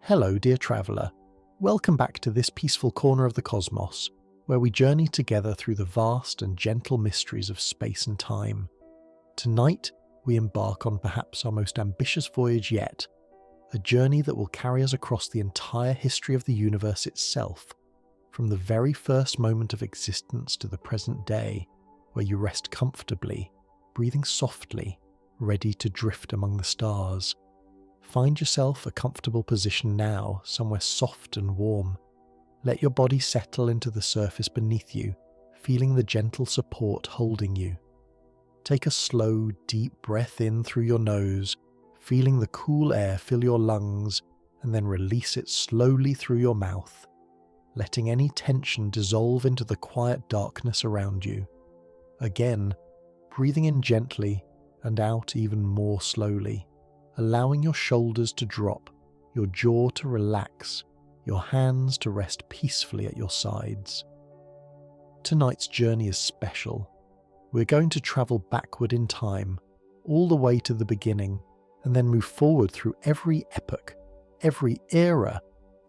Hello, dear traveller. Welcome back to this peaceful corner of the cosmos, where we journey together through the vast and gentle mysteries of space and time. Tonight, we embark on perhaps our most ambitious voyage yet, a journey that will carry us across the entire history of the universe itself, from the very first moment of existence to the present day, where you rest comfortably, breathing softly, ready to drift among the stars. Find yourself a comfortable position now, somewhere soft and warm. Let your body settle into the surface beneath you, feeling the gentle support holding you. Take a slow, deep breath in through your nose, feeling the cool air fill your lungs, and then release it slowly through your mouth, letting any tension dissolve into the quiet darkness around you. Again, breathing in gently and out even more slowly, allowing your shoulders to drop, your jaw to relax, your hands to rest peacefully at your sides. Tonight's journey is special. We're going to travel backward in time, all the way to the beginning, and then move forward through every epoch, every era,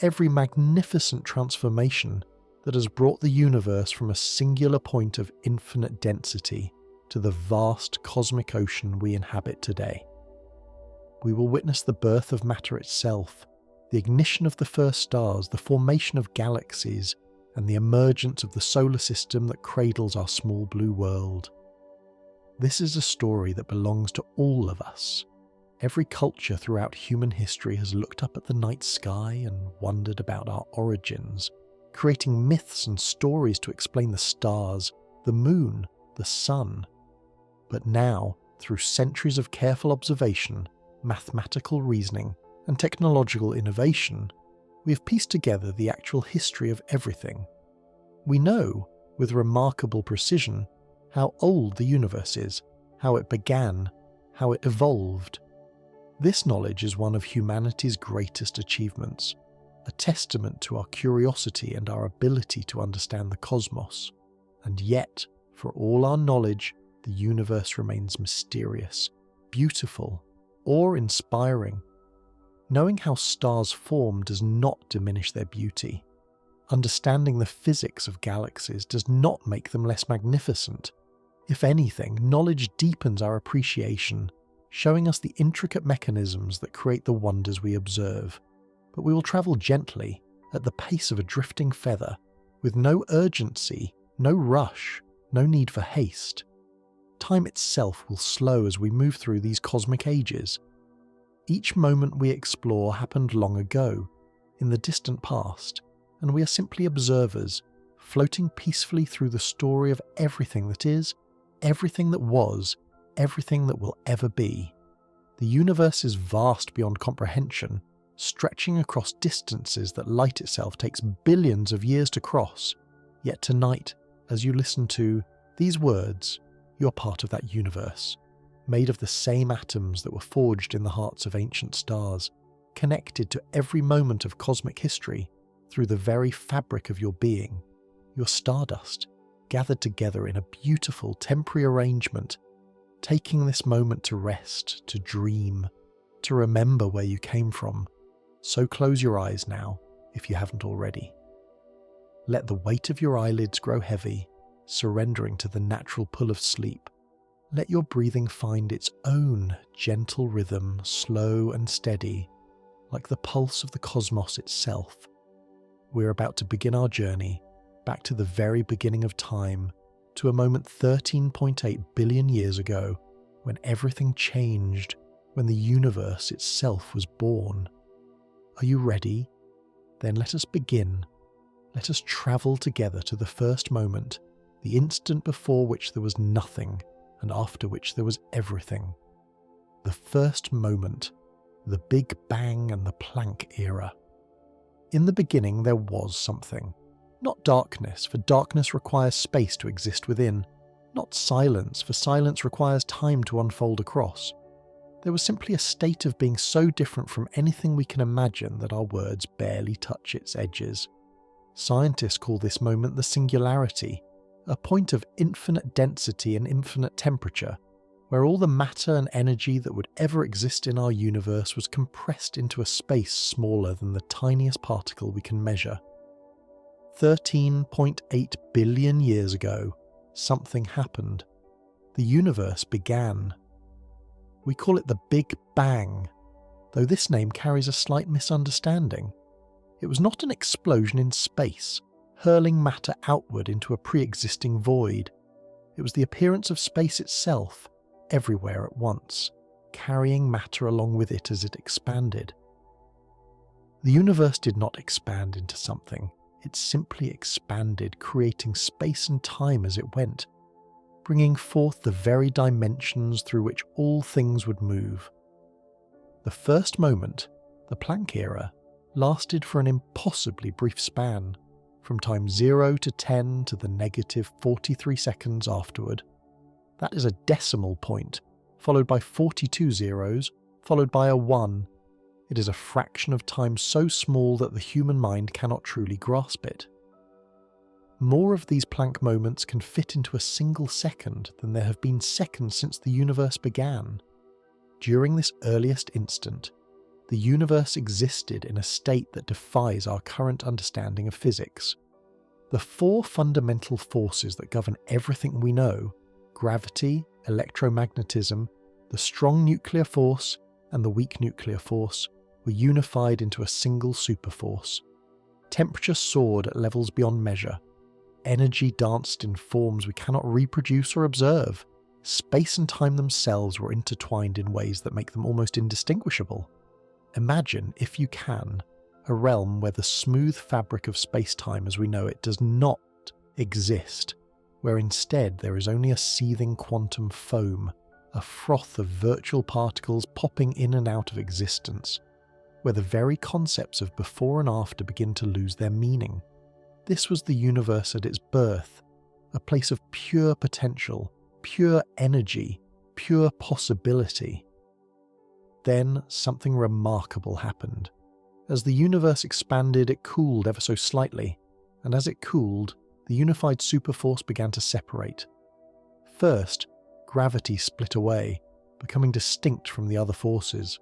every magnificent transformation that has brought the universe from a singular point of infinite density to the vast cosmic ocean we inhabit today. We will witness the birth of matter itself, the ignition of the first stars, the formation of galaxies, and the emergence of the solar system that cradles our small blue world. This is a story that belongs to all of us. Every culture throughout human history has looked up at the night sky and wondered about our origins, creating myths and stories to explain the stars, the moon, the sun. But now, through centuries of careful observation, mathematical reasoning, and technological innovation, we have pieced together the actual history of everything. We know, with remarkable precision, how old the universe is, how it began, how it evolved. This knowledge is one of humanity's greatest achievements, a testament to our curiosity and our ability to understand the cosmos. And yet, for all our knowledge, the universe remains mysterious, beautiful, awe-inspiring. Knowing how stars form does not diminish their beauty. Understanding the physics of galaxies does not make them less magnificent. If anything, knowledge deepens our appreciation, showing us the intricate mechanisms that create the wonders we observe. But we will travel gently, at the pace of a drifting feather, with no urgency, no rush, no need for haste. Time itself will slow as we move through these cosmic ages. Each moment we explore happened long ago, in the distant past, and we are simply observers, floating peacefully through the story of everything that is, everything that was, everything that will ever be. The universe is vast beyond comprehension, stretching across distances that light itself takes billions of years to cross. Yet tonight, as you listen to these words, you're part of that universe, made of the same atoms that were forged in the hearts of ancient stars, connected to every moment of cosmic history through the very fabric of your being. You're stardust, gathered together in a beautiful temporary arrangement, taking this moment to rest, to dream, to remember where you came from. So close your eyes now, if you haven't already. Let the weight of your eyelids grow heavy, surrendering to the natural pull of sleep. Let your breathing find its own gentle rhythm, slow and steady, like the pulse of the cosmos itself. We're about to begin our journey back to the very beginning of time, to a moment 13.8 billion years ago, when everything changed, when the universe itself was born. Are you ready? Then let us begin. Let us travel together to the first moment, the instant before which there was nothing, and after which there was everything. The first moment, the Big Bang and the Planck era. In the beginning there was something. Not darkness, for darkness requires space to exist within. Not silence, for silence requires time to unfold across. There was simply a state of being so different from anything we can imagine that our words barely touch its edges. Scientists call this moment the singularity, a point of infinite density and infinite temperature, where all the matter and energy that would ever exist in our universe was compressed into a space smaller than the tiniest particle we can measure. 13.8 billion years ago, something happened. The universe began. We call it the Big Bang, though this name carries a slight misunderstanding. It was not an explosion in space, hurling matter outward into a pre-existing void. It was the appearance of space itself, everywhere at once, carrying matter along with it as it expanded. The universe did not expand into something, it simply expanded, creating space and time as it went, bringing forth the very dimensions through which all things would move. The first moment, the Planck era, lasted for an impossibly brief span, from time 0 to 10 to the negative 43 seconds afterward. That is a decimal point, followed by 42 zeros, followed by a 1. It is a fraction of time so small that the human mind cannot truly grasp it. More of these Planck moments can fit into a single second than there have been seconds since the universe began. During this earliest instant, the universe existed in a state that defies our current understanding of physics. The four fundamental forces that govern everything we know, gravity, electromagnetism, the strong nuclear force, and the weak nuclear force, were unified into a single superforce. Temperature soared at levels beyond measure. Energy danced in forms we cannot reproduce or observe. Space and time themselves were intertwined in ways that make them almost indistinguishable. Imagine, if you can, a realm where the smooth fabric of space-time as we know it does not exist, where instead there is only a seething quantum foam, a froth of virtual particles popping in and out of existence, where the very concepts of before and after begin to lose their meaning. This was the universe at its birth, a place of pure potential, pure energy, pure possibility. Then something remarkable happened. As the universe expanded, it cooled ever so slightly, and as it cooled, the unified superforce began to separate. First, gravity split away, becoming distinct from the other forces.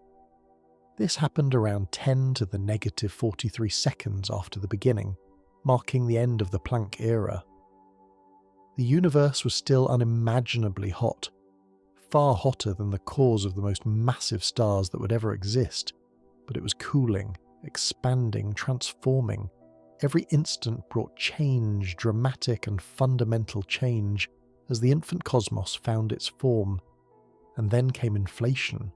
This happened around 10 to the negative 43 seconds after the beginning, marking the end of the Planck era. The universe was still unimaginably hot, far hotter than the cores of the most massive stars that would ever exist, but it was cooling, expanding, transforming. Every instant brought change, dramatic and fundamental change, as the infant cosmos found its form. And then came inflation.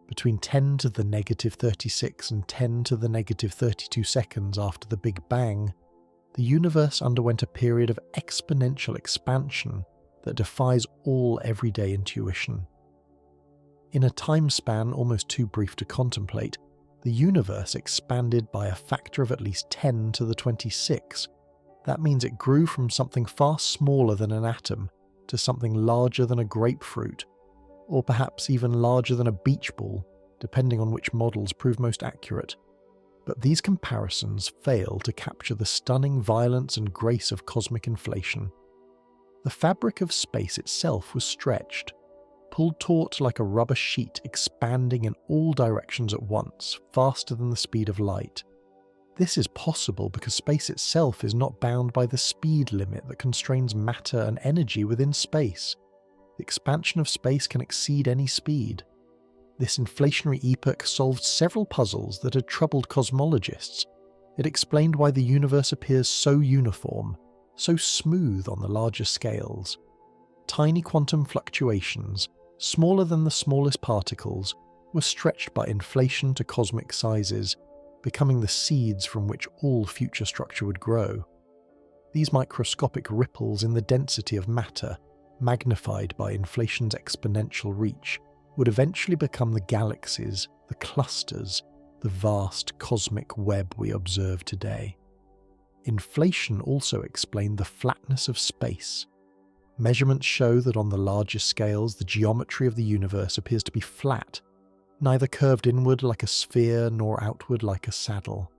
Between 10 to the negative 36 and 10 to the negative 32 seconds after the Big Bang, the universe underwent a period of exponential expansion that defies all everyday intuition. In a time span almost too brief to contemplate, the universe expanded by a factor of at least 10 to the 26. That means it grew from something far smaller than an atom to something larger than a grapefruit, or perhaps even larger than a beach ball, depending on which models prove most accurate. But these comparisons fail to capture the stunning violence and grace of cosmic inflation. The fabric of space itself was stretched, pulled taut like a rubber sheet, expanding in all directions at once, faster than the speed of light. This is possible because space itself is not bound by the speed limit that constrains matter and energy within space. The expansion of space can exceed any speed. This inflationary epoch solved several puzzles that had troubled cosmologists. It explained why the universe appears so uniform, so smooth on the larger scales. Tiny quantum fluctuations, smaller than the smallest particles, were stretched by inflation to cosmic sizes, becoming the seeds from which all future structure would grow. These microscopic ripples in the density of matter, magnified by inflation's exponential reach, would eventually become the galaxies, the clusters, the vast cosmic web we observe today. Inflation also explained the flatness of space. Measurements show that on the larger scales, the geometry of the universe appears to be flat, neither curved inward like a sphere nor outward like a saddle.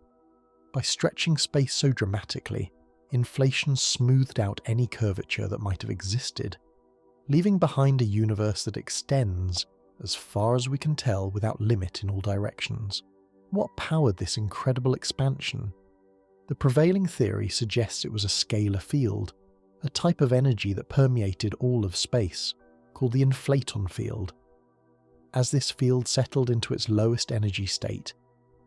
By stretching space so dramatically, inflation smoothed out any curvature that might have existed. leaving behind a universe that extends, as far as we can tell, without limit in all directions. What powered this incredible expansion? The prevailing theory suggests it was a scalar field, a type of energy that permeated all of space, called the inflaton field. As this field settled into its lowest energy state,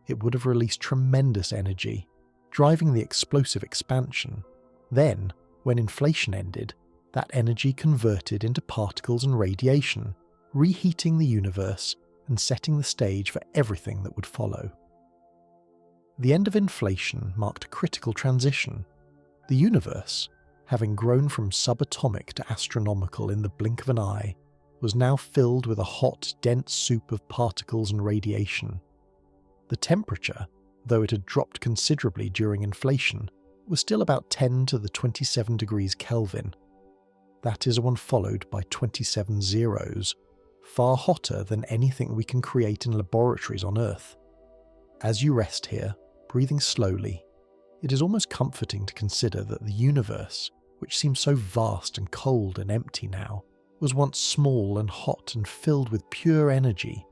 it would have released tremendous energy, driving the explosive expansion. Then, when inflation ended, that energy converted into particles and radiation, reheating the universe and setting the stage for everything that would follow. The end of inflation marked a critical transition. The universe, having grown from subatomic to astronomical in the blink of an eye, was now filled with a hot, dense soup of particles and radiation. The temperature, though it had dropped considerably during inflation, was still about 10 to the 27 degrees Kelvin. That is one followed by 27 zeros, far hotter than anything we can create in laboratories on Earth. As you rest here, breathing slowly, it is almost comforting to consider that the universe, which seems so vast and cold and empty now, was once small and hot and filled with pure energy.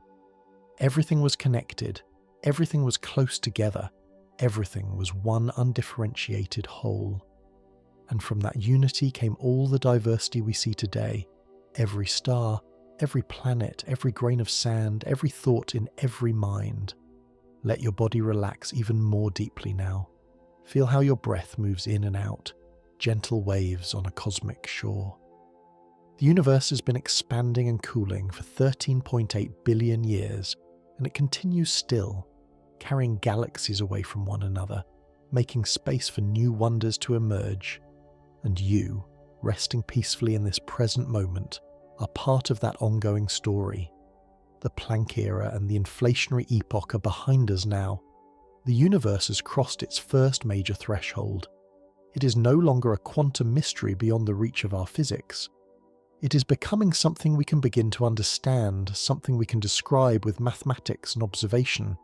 Everything was connected, everything was close together, everything was one undifferentiated whole. And from that unity came all the diversity we see today, every star, every planet, every grain of sand, every thought in every mind. Let your body relax even more deeply now. Feel how your breath moves in and out, gentle waves on a cosmic shore. The universe has been expanding and cooling for 13.8 billion years, and it continues still, carrying galaxies away from one another, making space for new wonders to emerge. And you, resting peacefully in this present moment, are part of that ongoing story. The Planck era and the inflationary epoch are behind us now. The universe has crossed its first major threshold. It is no longer a quantum mystery beyond the reach of our physics. It is becoming something we can begin to understand, something we can describe with mathematics and observation.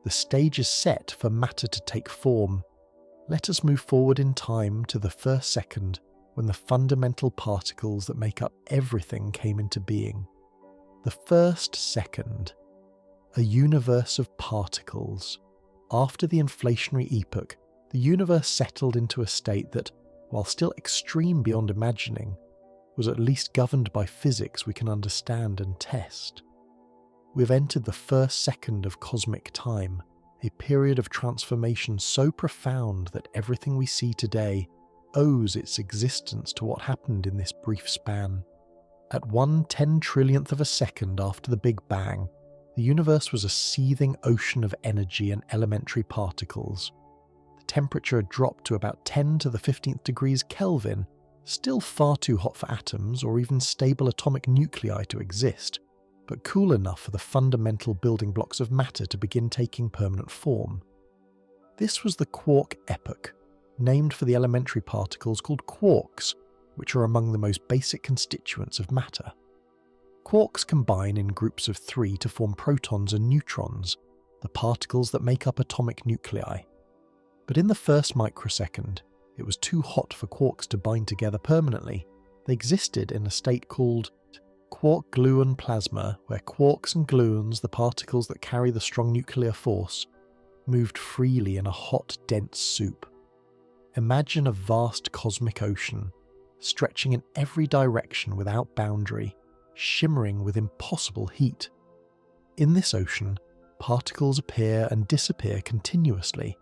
The stage is set for matter to take form. Let us move forward in time to the first second when the fundamental particles that make up everything came into being. The first second. A universe of particles. After the inflationary epoch, the universe settled into a state that, while still extreme beyond imagining, was at least governed by physics we can understand and test. We've entered the first second of cosmic time, a period of transformation so profound that everything we see today owes its existence to what happened in this brief span. At 1/10 trillionth of a second after the Big Bang, the universe was a seething ocean of energy and elementary particles. The temperature had dropped to about 10 to the 15th degrees Kelvin, still far too hot for atoms or even stable atomic nuclei to exist, but cool enough for the fundamental building blocks of matter to begin taking permanent form. This was the quark epoch, named for the elementary particles called quarks, which are among the most basic constituents of matter. Quarks combine in groups of 3 to form protons and neutrons, the particles that make up atomic nuclei. But in the first microsecond, it was too hot for quarks to bind together permanently. They existed in a state called quark-gluon plasma, where quarks and gluons, the particles that carry the strong nuclear force, moved freely in a hot, dense soup. Imagine a vast cosmic ocean, stretching in every direction without boundary, shimmering with impossible heat. In this ocean, particles appear and disappear continuously,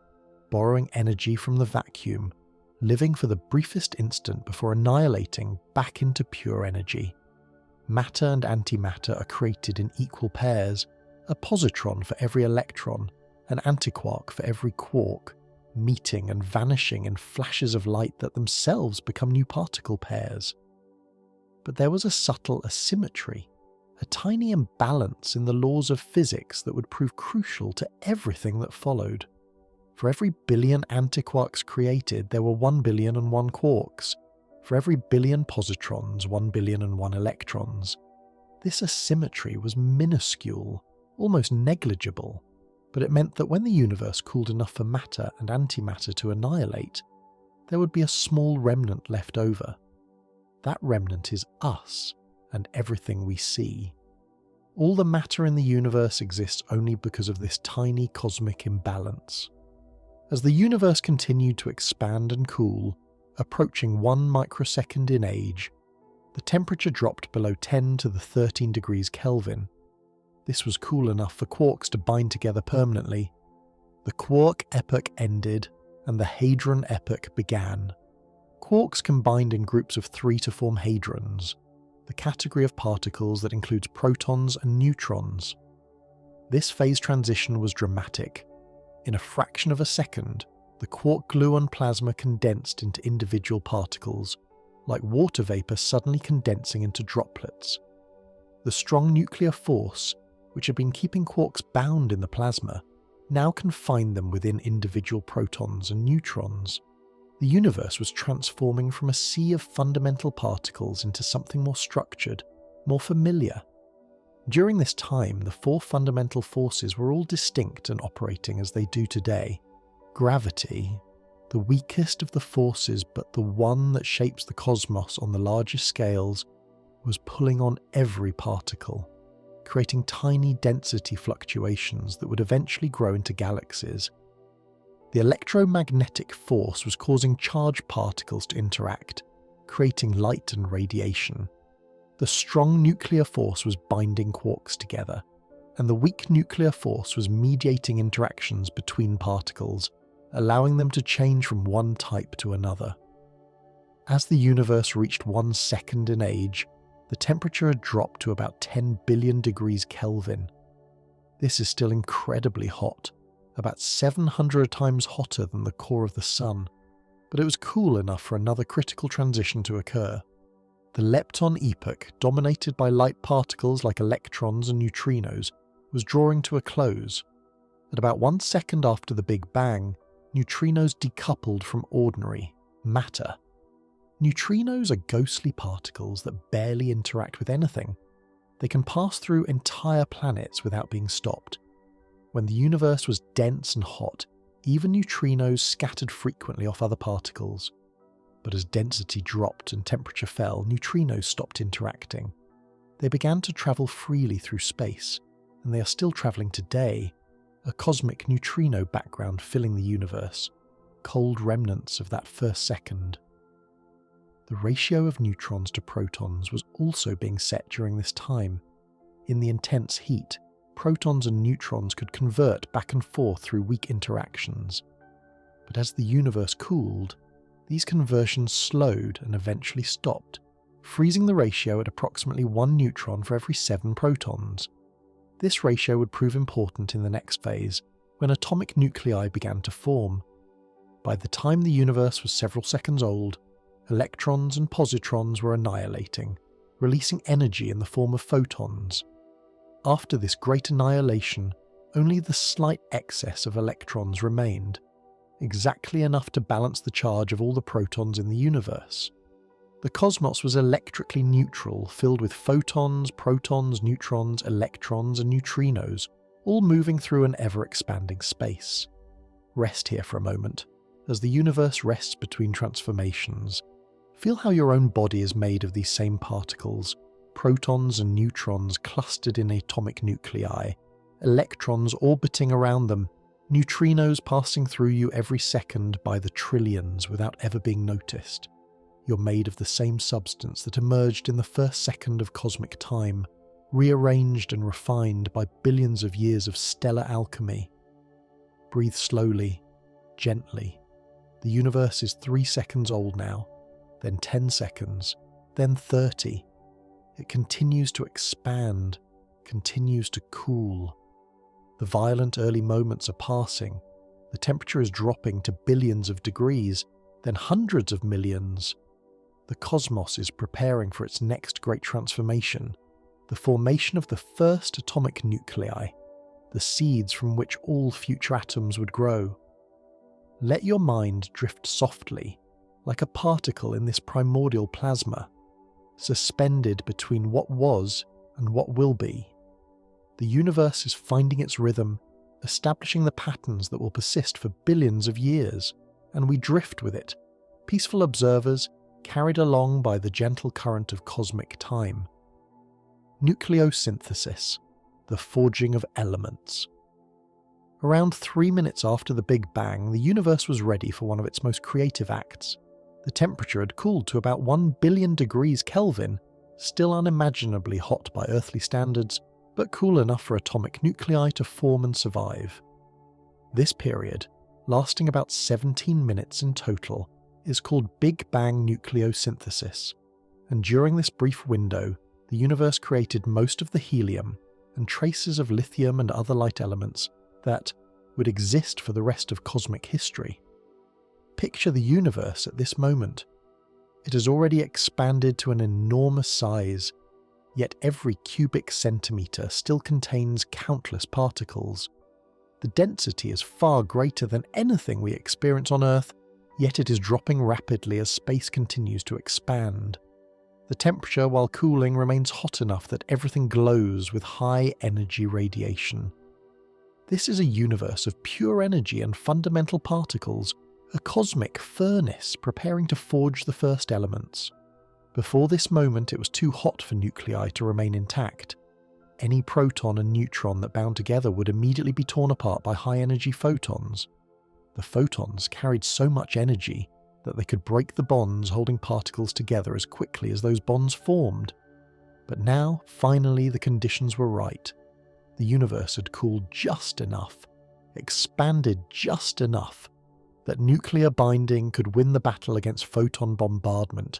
borrowing energy from the vacuum, living for the briefest instant before annihilating back into pure energy. Matter and antimatter are created in equal pairs, a positron for every electron, an antiquark for every quark, meeting and vanishing in flashes of light that themselves become new particle pairs. But there was a subtle asymmetry, a tiny imbalance in the laws of physics that would prove crucial to everything that followed. For every billion antiquarks created, there were 1,000,000,001 quarks. For every billion positrons, 1,000,000,001 electrons. This asymmetry was minuscule, almost negligible, but it meant that when the universe cooled enough for matter and antimatter to annihilate, there would be a small remnant left over. That remnant is us and everything we see. All the matter in the universe exists only because of this tiny cosmic imbalance. As the universe continued to expand and cool, approaching 1 microsecond in age, the temperature dropped below 10 to the 13 degrees Kelvin. This was cool enough for quarks to bind together permanently. The quark epoch ended, and the hadron epoch began. Quarks combined in groups of 3 to form hadrons, the category of particles that includes protons and neutrons. This phase transition was dramatic. In a fraction of a second, the quark gluon plasma condensed into individual particles, like water vapour suddenly condensing into droplets. The strong nuclear force, which had been keeping quarks bound in the plasma, now confined them within individual protons and neutrons. The universe was transforming from a sea of fundamental particles into something more structured, more familiar. During this time, the 4 fundamental forces were all distinct and operating as they do today. Gravity, the weakest of the forces but the one that shapes the cosmos on the largest scales, was pulling on every particle, creating tiny density fluctuations that would eventually grow into galaxies. The electromagnetic force was causing charged particles to interact, creating light and radiation. The strong nuclear force was binding quarks together, and the weak nuclear force was mediating interactions between particles, allowing them to change from one type to another. As the universe reached 1 second in age, the temperature had dropped to about 10 billion degrees Kelvin. This is still incredibly hot, about 700 times hotter than the core of the Sun, but it was cool enough for another critical transition to occur. The lepton epoch, dominated by light particles like electrons and neutrinos, was drawing to a close. At about 1 second after the Big Bang, neutrinos decoupled from ordinary matter. Neutrinos are ghostly particles that barely interact with anything. They can pass through entire planets without being stopped. When the universe was dense and hot, even neutrinos scattered frequently off other particles. But as density dropped and temperature fell, neutrinos stopped interacting. They began to travel freely through space, and they are still travelling today, a cosmic neutrino background filling the universe, cold remnants of that first second. The ratio of neutrons to protons was also being set during this time. In the intense heat, protons and neutrons could convert back and forth through weak interactions. But as the universe cooled, these conversions slowed and eventually stopped, freezing the ratio at approximately 1 neutron for every 7 protons. This ratio would prove important in the next phase, when atomic nuclei began to form. By the time the universe was several seconds old, electrons and positrons were annihilating, releasing energy in the form of photons. After this great annihilation, only the slight excess of electrons remained, exactly enough to balance the charge of all the protons in the universe. The cosmos was electrically neutral, filled with photons, protons, neutrons, electrons, and neutrinos, all moving through an ever-expanding space. Rest here for a moment. As the universe rests between transformations, feel how your own body is made of these same particles, protons and neutrons clustered in atomic nuclei, electrons orbiting around them, neutrinos passing through you every second by the trillions without ever being noticed. You're made of the same substance that emerged in the first second of cosmic time, rearranged and refined by billions of years of stellar alchemy. Breathe slowly, gently. The universe is 3 seconds old now, then 10 seconds, then 30. It continues to expand, continues to cool. The violent early moments are passing. The temperature is dropping to billions of degrees, then hundreds of millions. The cosmos is preparing for its next great transformation, the formation of the first atomic nuclei, the seeds from which all future atoms would grow. Let your mind drift softly, like a particle in this primordial plasma, suspended between what was and what will be. The universe is finding its rhythm, establishing the patterns that will persist for billions of years, and we drift with it, peaceful observers, carried along by the gentle current of cosmic time. Nucleosynthesis, the forging of elements. Around 3 minutes after the Big Bang, the universe was ready for one of its most creative acts. The temperature had cooled to about 1 billion degrees Kelvin, still unimaginably hot by earthly standards, but cool enough for atomic nuclei to form and survive. This period, lasting about 17 minutes in total, is called Big Bang nucleosynthesis, and during this brief window, the universe created most of the helium and traces of lithium and other light elements that would exist for the rest of cosmic history. Picture the universe at this moment. It has already expanded to an enormous size, yet every cubic centimetre still contains countless particles. The density is far greater than anything we experience on Earth, yet it is dropping rapidly as space continues to expand. The temperature, while cooling, remains hot enough that everything glows with high-energy radiation. This is a universe of pure energy and fundamental particles, a cosmic furnace preparing to forge the first elements. Before this moment, it was too hot for nuclei to remain intact. Any proton and neutron that bound together would immediately be torn apart by high-energy photons. The photons carried so much energy that they could break the bonds holding particles together as quickly as those bonds formed. But now, finally, the conditions were right. The universe had cooled just enough, expanded just enough, that nuclear binding could win the battle against photon bombardment.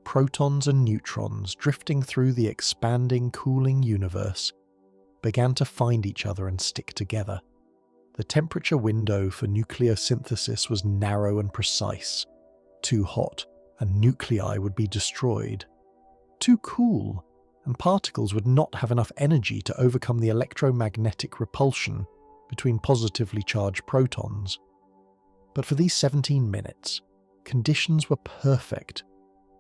Protons and neutrons, drifting through the expanding, cooling universe, began to find each other and stick together. The temperature window for nucleosynthesis was narrow and precise. Too hot, and nuclei would be destroyed. Too cool, and particles would not have enough energy to overcome the electromagnetic repulsion between positively charged protons. But for these 17 minutes, conditions were perfect.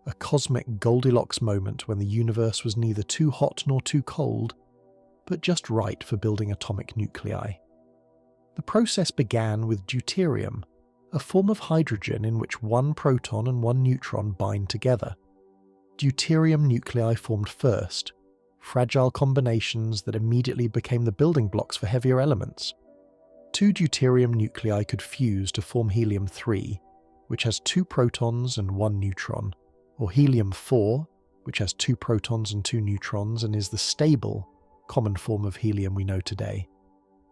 A cosmic Goldilocks moment when the universe was neither too hot nor too cold, but just right for building atomic nuclei. The process began with deuterium, a form of hydrogen in which one proton and one neutron bind together. Deuterium nuclei formed first, fragile combinations that immediately became the building blocks for heavier elements. 2 deuterium nuclei could fuse to form helium-3, which has 2 protons and 1 neutron, or helium-4, which has 2 protons and 2 neutrons and is the stable, common form of helium we know today.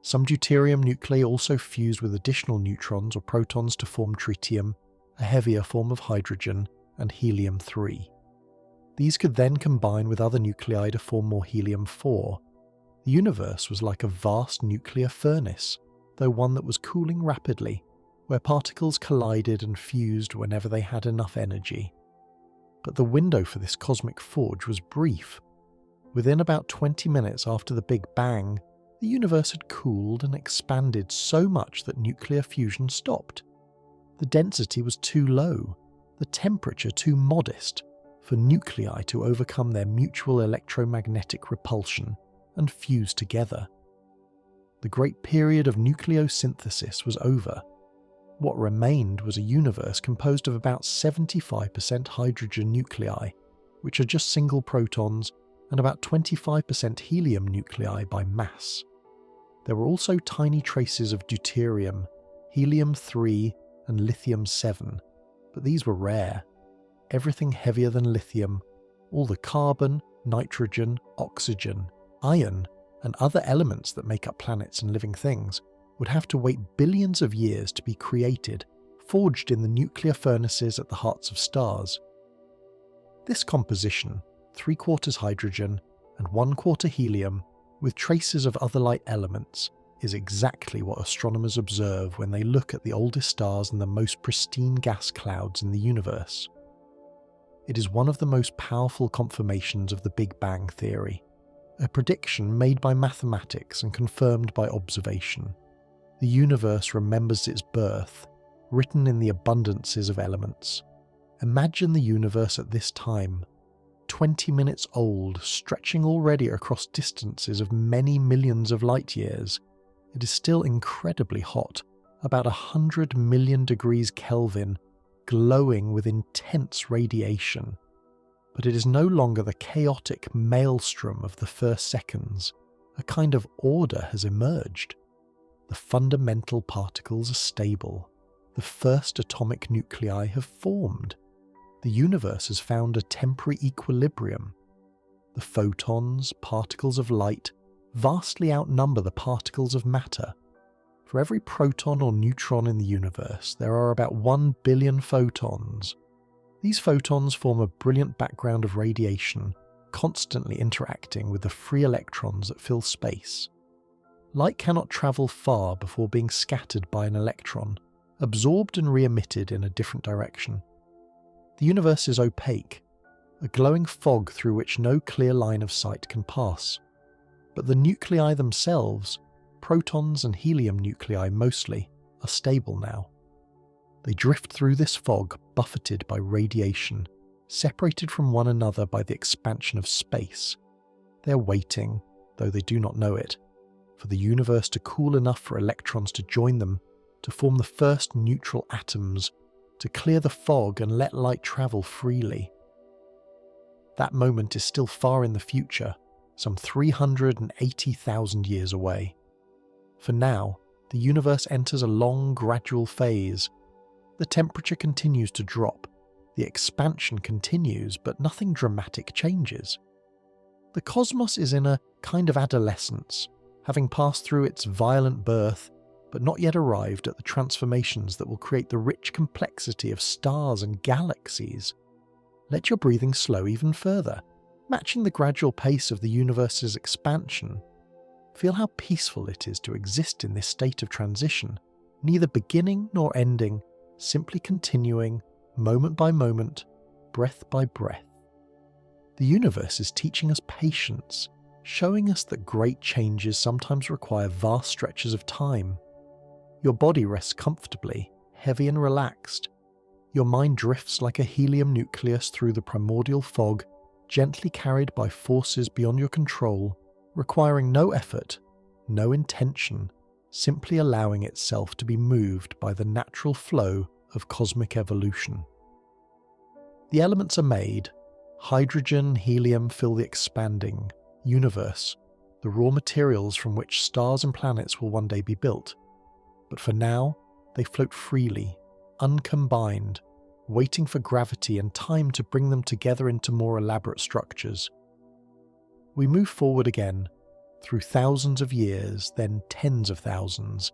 Some deuterium nuclei also fused with additional neutrons or protons to form tritium, a heavier form of hydrogen, and helium-3. These could then combine with other nuclei to form more helium-4. The universe was like a vast nuclear furnace, though one that was cooling rapidly, where particles collided and fused whenever they had enough energy. But the window for this cosmic forge was brief. Within about 20 minutes after the Big Bang, the universe had cooled and expanded so much that nuclear fusion stopped. The density was too low, the temperature too modest, for nuclei to overcome their mutual electromagnetic repulsion and fuse together. The great period of nucleosynthesis was over. What remained was a universe composed of about 75% hydrogen nuclei, which are just single protons, and about 25% helium nuclei by mass. There were also tiny traces of deuterium, helium-3 and lithium-7, but these were rare. Everything heavier than lithium, all the carbon, nitrogen, oxygen, iron, and other elements that make up planets and living things, would have to wait billions of years to be created, forged in the nuclear furnaces at the hearts of stars. This composition, 3/4 hydrogen and 1/4 helium, with traces of other light elements, is exactly what astronomers observe when they look at the oldest stars and the most pristine gas clouds in the universe. It is one of the most powerful confirmations of the Big Bang theory, a prediction made by mathematics and confirmed by observation. The universe remembers its birth, written in the abundances of elements. Imagine the universe at this time, 20 minutes old, stretching already across distances of many millions of light years. It is still incredibly hot, about 100 million degrees Kelvin, glowing with intense radiation. But it is no longer the chaotic maelstrom of the first seconds. A kind of order has emerged. The fundamental particles are stable. The first atomic nuclei have formed. The universe has found a temporary equilibrium. The photons, particles of light, vastly outnumber the particles of matter. For every proton or neutron in the universe, there are about 1 billion photons. These photons form a brilliant background of radiation, constantly interacting with the free electrons that fill space. Light cannot travel far before being scattered by an electron, absorbed and re-emitted in a different direction. The universe is opaque, a glowing fog through which no clear line of sight can pass. But the nuclei themselves, protons and helium nuclei mostly, are stable now. They drift through this fog buffeted by radiation, separated from one another by the expansion of space. They are waiting, though they do not know it, for the universe to cool enough for electrons to join them, to form the first neutral atoms, to clear the fog and let light travel freely. That moment is still far in the future, some 380,000 years away. For now, the universe enters a long, gradual phase. The temperature continues to drop, the expansion continues, but nothing dramatic changes. The cosmos is in a kind of adolescence, having passed through its violent birth, but not yet arrived at the transformations that will create the rich complexity of stars and galaxies. Let your breathing slow even further, matching the gradual pace of the universe's expansion. Feel how peaceful it is to exist in this state of transition, neither beginning nor ending, simply continuing, moment by moment, breath by breath. The universe is teaching us patience, showing us that great changes sometimes require vast stretches of time. Your body rests comfortably, heavy and relaxed. Your mind drifts like a helium nucleus through the primordial fog, gently carried by forces beyond your control, requiring no effort, no intention, simply allowing itself to be moved by the natural flow of cosmic evolution. The elements are made. Hydrogen and helium fill the expanding universe, the raw materials from which stars and planets will one day be built. But for now, they float freely, uncombined, waiting for gravity and time to bring them together into more elaborate structures. We move forward again, through thousands of years, then tens of thousands,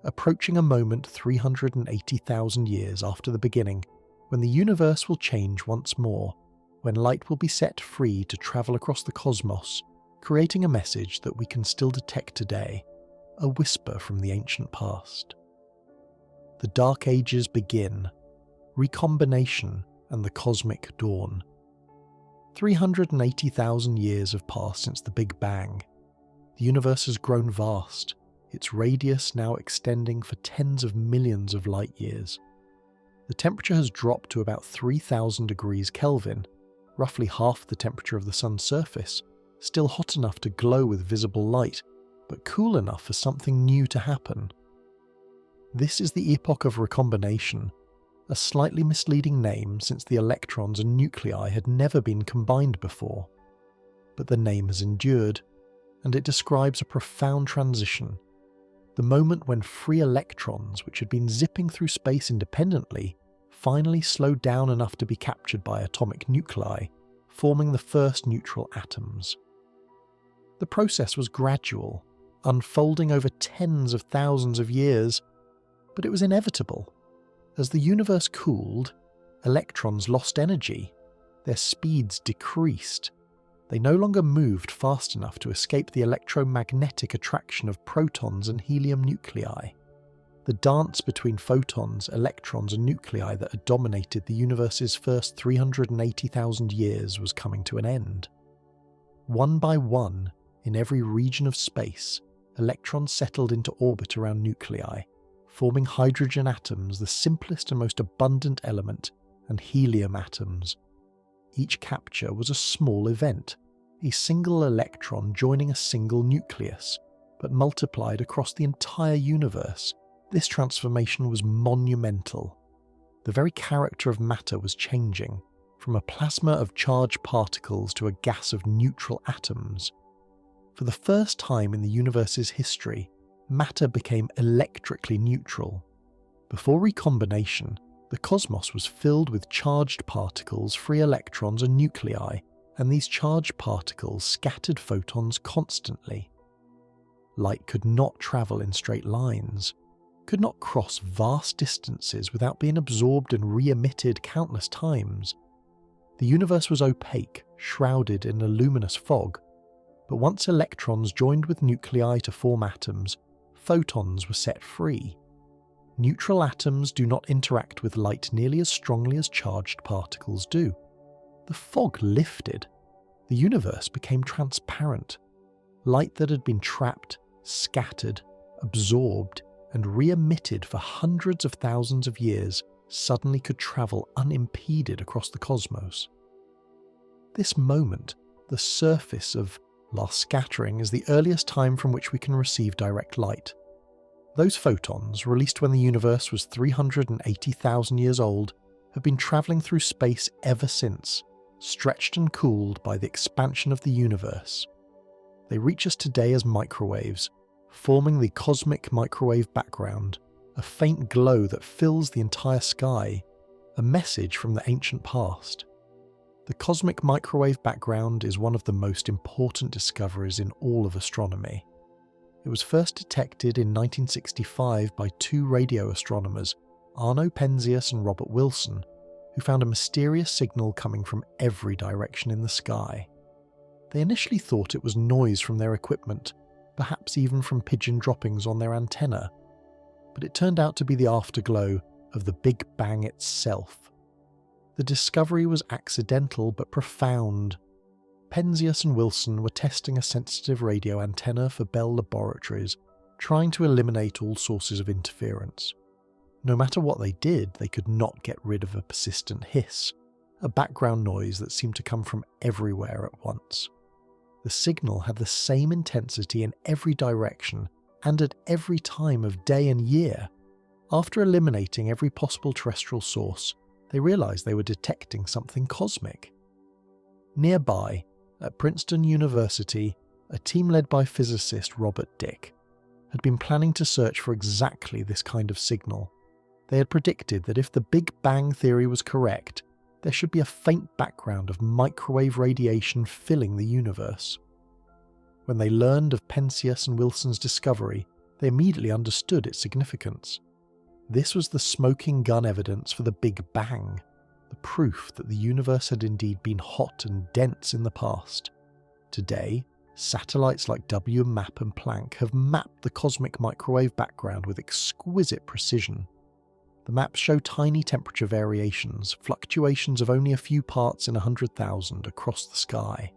approaching a moment 380,000 years after the beginning, when the universe will change once more, when light will be set free to travel across the cosmos, creating a message that we can still detect today, a whisper from the ancient past. The Dark Ages begin, recombination and the cosmic dawn. 380,000 years have passed since the Big Bang. The universe has grown vast, its radius now extending for tens of millions of light years. The temperature has dropped to about 3,000 degrees Kelvin, roughly half the temperature of the sun's surface, still hot enough to glow with visible light, but cool enough for something new to happen. This is the epoch of recombination, a slightly misleading name since the electrons and nuclei had never been combined before. But the name has endured, and it describes a profound transition, the moment when free electrons, which had been zipping through space independently, finally slowed down enough to be captured by atomic nuclei, forming the first neutral atoms. The process was gradual, unfolding over tens of thousands of years, but it was inevitable. As the universe cooled, electrons lost energy, their speeds decreased. They no longer moved fast enough to escape the electromagnetic attraction of protons and helium nuclei. The dance between photons, electrons and nuclei that had dominated the universe's first 380,000 years was coming to an end. One by one, in every region of space, electrons settled into orbit around nuclei, forming hydrogen atoms, the simplest and most abundant element, and helium atoms. Each capture was a small event, a single electron joining a single nucleus, but multiplied across the entire universe. This transformation was monumental. the very character of matter was changing, from a plasma of charged particles to a gas of neutral atoms. For the first time in the universe's history, matter became electrically neutral. Before recombination, the cosmos was filled with charged particles, free electrons and nuclei, and these charged particles scattered photons constantly. Light could not travel in straight lines, could not cross vast distances without being absorbed and re-emitted countless times. The universe was opaque, shrouded in a luminous fog, but once electrons joined with nuclei to form atoms, photons were set free. Neutral atoms do not interact with light nearly as strongly as charged particles do. The fog lifted. The universe became transparent. Light that had been trapped, scattered, absorbed, and re-emitted for hundreds of thousands of years suddenly could travel unimpeded across the cosmos. This moment, the surface of last scattering, is the earliest time from which we can receive direct light. Those photons, released when the universe was 380,000 years old, have been travelling through space ever since, stretched and cooled by the expansion of the universe. They reach us today as microwaves, forming the cosmic microwave background, a faint glow that fills the entire sky, a message from the ancient past. The cosmic microwave background is one of the most important discoveries in all of astronomy. It was first detected in 1965 by two radio astronomers, Arno Penzias and Robert Wilson, who found a mysterious signal coming from every direction in the sky. They initially thought it was noise from their equipment, perhaps even from pigeon droppings on their antenna, but it turned out to be the afterglow of the Big Bang itself. The discovery was accidental but profound. Penzias and Wilson were testing a sensitive radio antenna for Bell Laboratories, trying to eliminate all sources of interference. No matter what they did, they could not get rid of a persistent hiss, a background noise that seemed to come from everywhere at once. The signal had the same intensity in every direction and at every time of day and year. After eliminating every possible terrestrial source, they realized they were detecting something cosmic. Nearby, at Princeton University, a team led by physicist Robert Dicke had been planning to search for exactly this kind of signal. They had predicted that if the Big Bang theory was correct, there should be a faint background of microwave radiation filling the universe. When they learned of Penzias and Wilson's discovery, they immediately understood its significance. This was the smoking gun evidence for the Big Bang, the proof that the universe had indeed been hot and dense in the past. Today, satellites like WMAP and Planck have mapped the cosmic microwave background with exquisite precision. The maps show tiny temperature variations, fluctuations of only a few parts in 100,000 across the sky.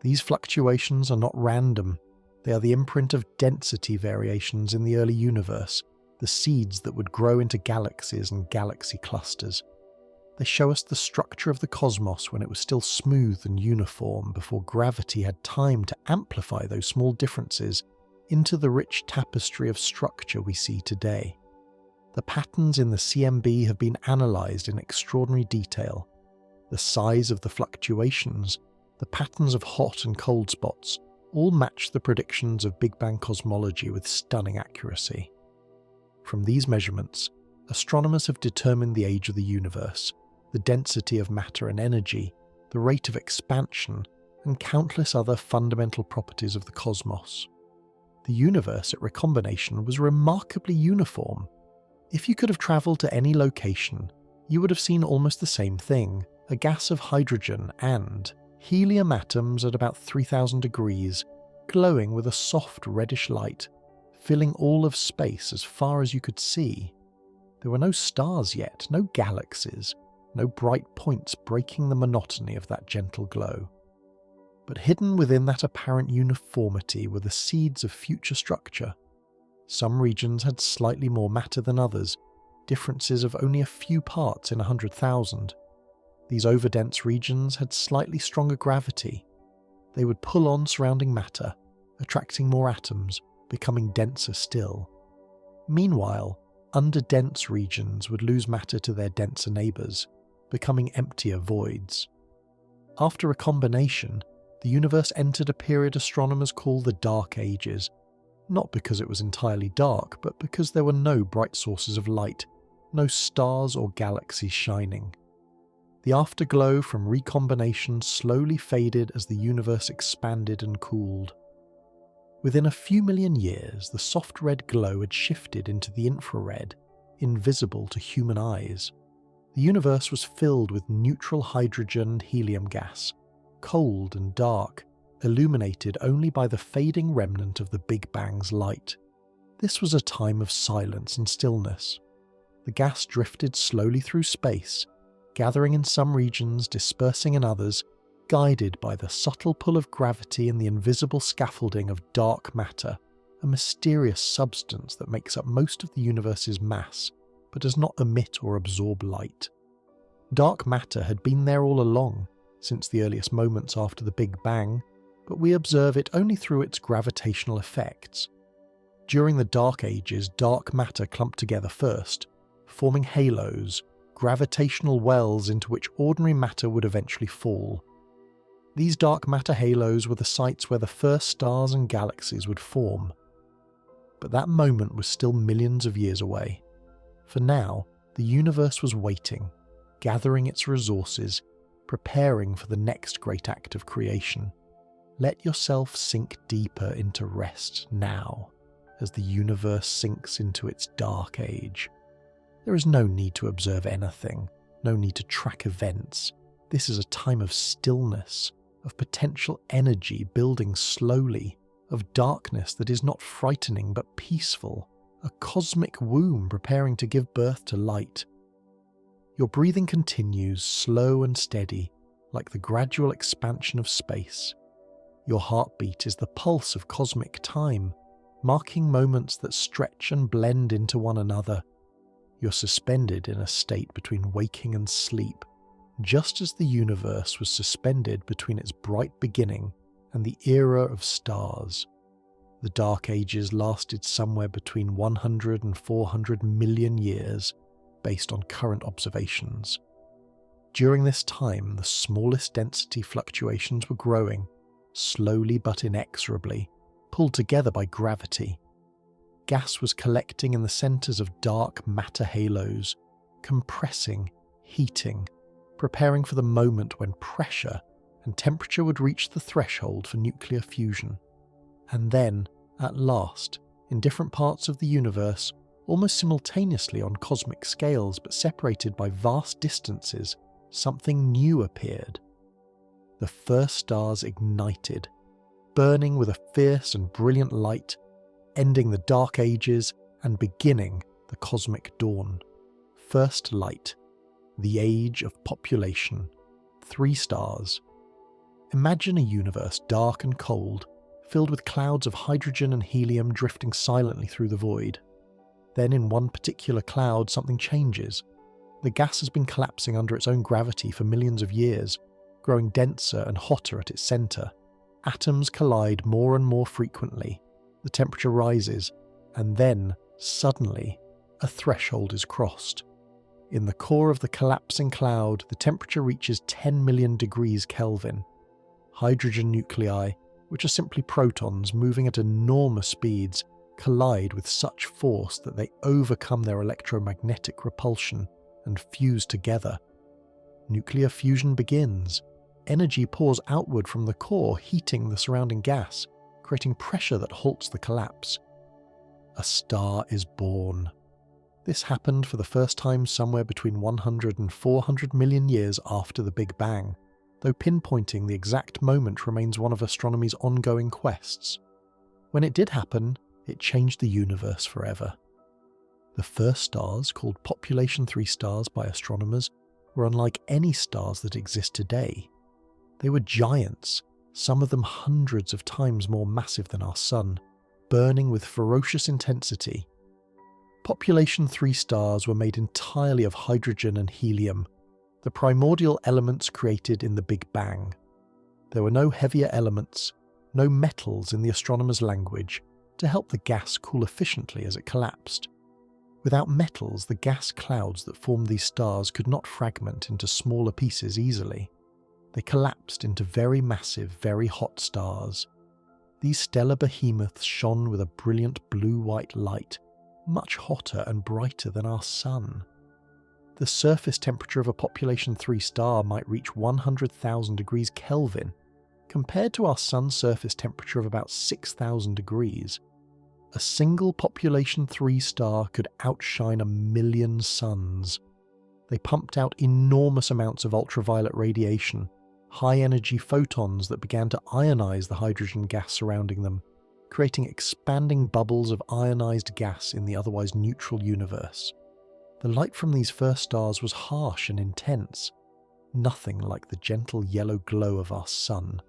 These fluctuations are not random. They are the imprint of density variations in the early universe, the seeds that would grow into galaxies and galaxy clusters. They show us the structure of the cosmos when it was still smooth and uniform before gravity had time to amplify those small differences into the rich tapestry of structure we see today. The patterns in the CMB have been analysed in extraordinary detail. The size of the fluctuations, the patterns of hot and cold spots, all match the predictions of Big Bang cosmology with stunning accuracy. From these measurements, astronomers have determined the age of the universe, the density of matter and energy, the rate of expansion, and countless other fundamental properties of the cosmos. The universe at recombination was remarkably uniform. If you could have travelled to any location, you would have seen almost the same thing, a gas of hydrogen and helium atoms at about 3000 degrees, glowing with a soft reddish light, filling all of space as far as you could see. There were no stars yet, no galaxies, no bright points breaking the monotony of that gentle glow. But hidden within that apparent uniformity were the seeds of future structure. Some regions had slightly more matter than others, differences of only a few parts in 100,000. These overdense regions had slightly stronger gravity. They would pull on surrounding matter, attracting more atoms, becoming denser still. Meanwhile, Under-dense regions would lose matter to their denser neighbours, becoming emptier voids. After recombination, the universe entered a period astronomers call the Dark Ages, not because it was entirely dark, but because there were no bright sources of light, no stars or galaxies shining. The afterglow from recombination slowly faded as the universe expanded and cooled. Within a few million years, the soft red glow had shifted into the infrared, invisible to human eyes. The universe was filled with neutral hydrogen and helium gas, cold and dark, illuminated only by the fading remnant of the Big Bang's light. This was a time of silence and stillness. The gas drifted slowly through space, gathering in some regions, dispersing in others, guided by the subtle pull of gravity and the invisible scaffolding of dark matter, a mysterious substance that makes up most of the universe's mass, but does not emit or absorb light. Dark matter had been there all along, since the earliest moments after the Big Bang, but we observe it only through its gravitational effects. During the Dark Ages, dark matter clumped together first, forming halos, gravitational wells into which ordinary matter would eventually fall. These dark matter halos were the sites where the first stars and galaxies would form. But that moment was still millions of years away. For now, the universe was waiting, gathering its resources, preparing for the next great act of creation. Let yourself sink deeper into rest now, as the universe sinks into its dark age. There is no need to observe anything, no need to track events. This is a time of stillness, of potential energy building slowly, of darkness that is not frightening but peaceful, a cosmic womb preparing to give birth to light. Your breathing continues, slow and steady, like the gradual expansion of space. Your heartbeat is the pulse of cosmic time, marking moments that stretch and blend into one another. You're suspended in a state between waking and sleep, just as the universe was suspended between its bright beginning and the era of stars. The Dark Ages lasted somewhere between 100 and 400 million years, based on current observations. During this time, the smallest density fluctuations were growing, slowly but inexorably, pulled together by gravity. Gas was collecting in the centres of dark matter halos, compressing, heating, preparing for the moment when pressure and temperature would reach the threshold for nuclear fusion. And then, at last, in different parts of the universe, almost simultaneously on cosmic scales but separated by vast distances, something new appeared. The first stars ignited, burning with a fierce and brilliant light, ending the Dark Ages and beginning the cosmic dawn. First light, the age of population, 3 stars. Imagine a universe dark and cold, filled with clouds of hydrogen and helium drifting silently through the void. Then in one particular cloud something changes. The gas has been collapsing under its own gravity for millions of years, growing denser and hotter at its centre. Atoms collide more and more frequently, the temperature rises, and then, suddenly, a threshold is crossed. In the core of the collapsing cloud, the temperature reaches 10 million degrees Kelvin. Hydrogen nuclei, which are simply protons moving at enormous speeds, collide with such force that they overcome their electromagnetic repulsion and fuse together. Nuclear fusion begins. Energy pours outward from the core, heating the surrounding gas, creating pressure that halts the collapse. A star is born. This happened for the first time somewhere between 100 and 400 million years after the Big Bang, though pinpointing the exact moment remains one of astronomy's ongoing quests. When it did happen, it changed the universe forever. The first stars, called population 3 stars by astronomers, were unlike any stars that exist today. They were giants, some of them hundreds of times more massive than our Sun, burning with ferocious intensity. Population 3 stars were made entirely of hydrogen and helium, the primordial elements created in the Big Bang. There were no heavier elements, no metals in the astronomers' language, to help the gas cool efficiently as it collapsed. Without metals, the gas clouds that formed these stars could not fragment into smaller pieces easily. They collapsed into very massive, very hot stars. These stellar behemoths shone with a brilliant blue-white light, much hotter and brighter than our Sun. The surface temperature of a population 3 star might reach 100,000 degrees Kelvin, compared to our Sun's surface temperature of about 6,000 degrees. A single population 3 star could outshine 1,000,000 suns. They pumped out enormous amounts of ultraviolet radiation, high-energy photons that began to ionize the hydrogen gas surrounding them, creating expanding bubbles of ionized gas in the otherwise neutral universe. The light from these first stars was harsh and intense, nothing like the gentle yellow glow of our Sun.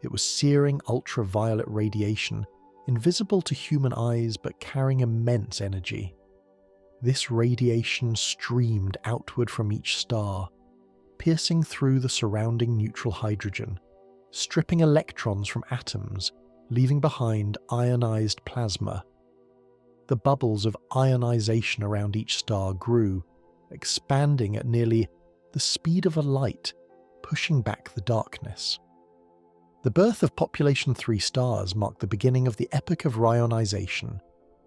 It was searing ultraviolet radiation, invisible to human eyes but carrying immense energy. This radiation streamed outward from each star, piercing through the surrounding neutral hydrogen, stripping electrons from atoms, leaving behind ionized plasma. The bubbles of ionization around each star grew, expanding at nearly the speed of a light, pushing back the darkness. The birth of population 3 stars marked the beginning of the epoch of rionization,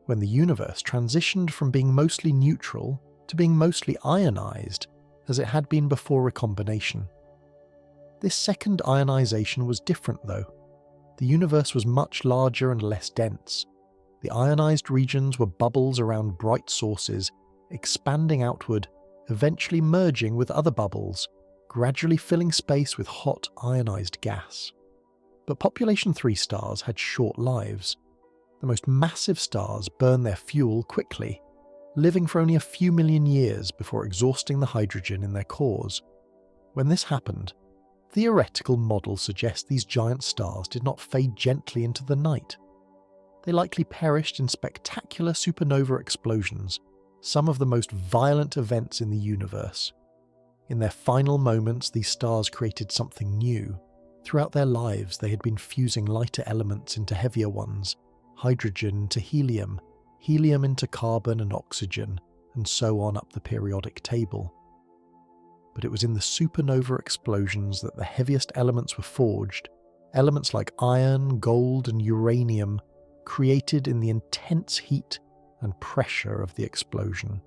when the universe transitioned from being mostly neutral to being mostly ionized, as it had been before recombination. This second ionization was different though. The universe was much larger and less dense. The ionized regions were bubbles around bright sources, expanding outward, eventually merging with other bubbles, gradually filling space with hot ionized gas. But population 3 stars had short lives. The most massive stars burn their fuel quickly, living for only a few million years before exhausting the hydrogen in their cores. When this happened, theoretical models suggest these giant stars did not fade gently into the night. They likely perished in spectacular supernova explosions, some of the most violent events in the universe. In their final moments, these stars created something new. Throughout their lives, they had been fusing lighter elements into heavier ones, hydrogen into helium, helium into carbon and oxygen, and so on up the periodic table. But it was in the supernova explosions that the heaviest elements were forged, elements like iron, gold, and uranium, created in the intense heat and pressure of the explosion.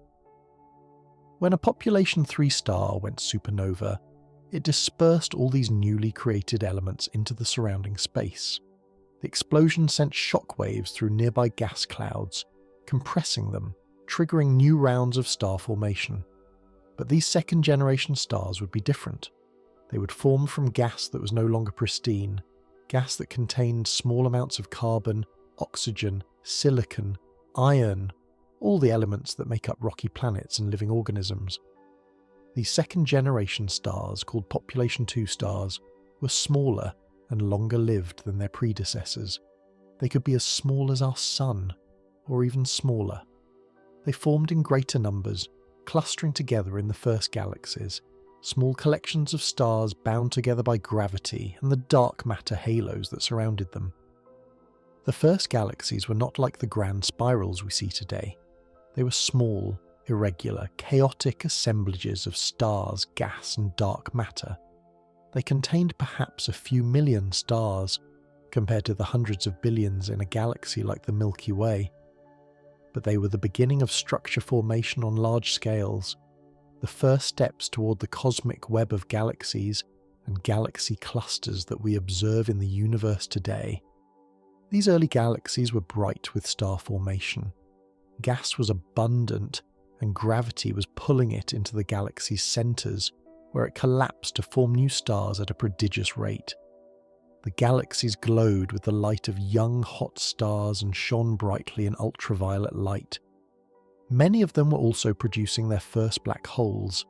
When a population 3 star went supernova, it dispersed all these newly created elements into the surrounding space. The explosion sent shockwaves through nearby gas clouds, compressing them, triggering new rounds of star formation. But these second-generation stars would be different. They would form from gas that was no longer pristine, gas that contained small amounts of carbon, oxygen, silicon, iron, all the elements that make up rocky planets and living organisms. These second-generation stars, called population 2 stars, were smaller and longer-lived than their predecessors. They could be as small as our Sun, or even smaller. They formed in greater numbers, clustering together in the first galaxies, small collections of stars bound together by gravity and the dark matter halos that surrounded them. The first galaxies were not like the grand spirals we see today. They were small, irregular, chaotic assemblages of stars, gas, and dark matter. They contained perhaps a few million stars, compared to the hundreds of billions in a galaxy like the Milky Way. But they were the beginning of structure formation on large scales, the first steps toward the cosmic web of galaxies and galaxy clusters that we observe in the universe today. These early galaxies were bright with star formation. Gas was abundant, and gravity was pulling it into the galaxy's centers, where it collapsed to form new stars at a prodigious rate. The galaxies glowed with the light of young hot stars and shone brightly in ultraviolet light. Many of them were also producing their first black holes,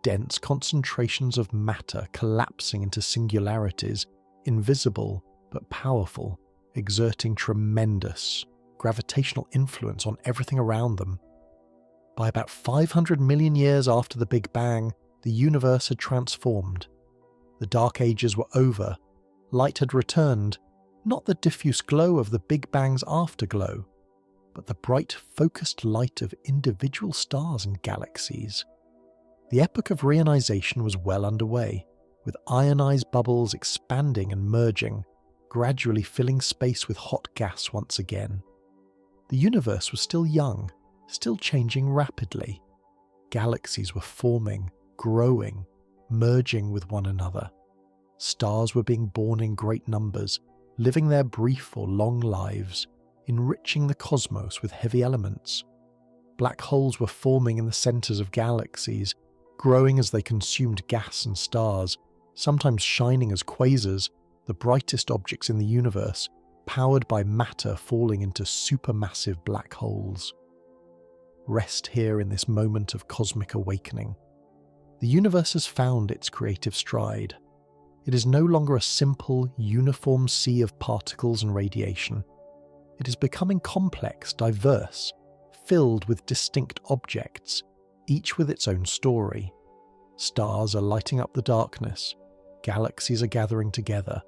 dense concentrations of matter collapsing into singularities, invisible but powerful, exerting tremendous gravitational influence on everything around them. By about 500 million years after the Big Bang, the universe had transformed. The Dark Ages were over. Light had returned, not the diffuse glow of the Big Bang's afterglow, but the bright, focused light of individual stars and galaxies. The epoch of reionization was well underway, with ionized bubbles expanding and merging, gradually filling space with hot gas once again. The universe was still young, still changing rapidly. Galaxies were forming, growing, merging with one another. Stars were being born in great numbers, living their brief or long lives, enriching the cosmos with heavy elements. Black holes were forming in the centers of galaxies, growing as they consumed gas and stars, sometimes shining as quasars, the brightest objects in the universe, powered by matter falling into supermassive black holes. Rest here in this moment of cosmic awakening. The universe has found its creative stride. It is no longer a simple, uniform sea of particles and radiation. It is becoming complex, diverse, filled with distinct objects, each with its own story. Stars are lighting up the darkness. Galaxies are gathering together.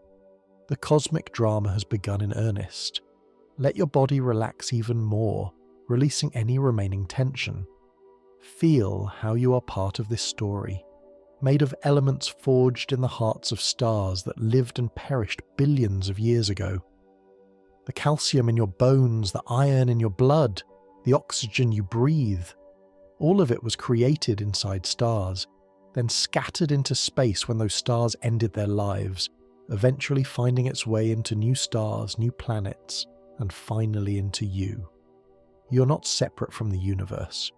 The cosmic drama has begun in earnest. Let your body relax even more, releasing any remaining tension. Feel how you are part of this story, made of elements forged in the hearts of stars that lived and perished billions of years ago. The calcium in your bones, the iron in your blood, the oxygen you breathe, all of it was created inside stars, then scattered into space when those stars ended their lives, eventually finding its way into new stars, new planets, and finally into you. You're not separate from the universe.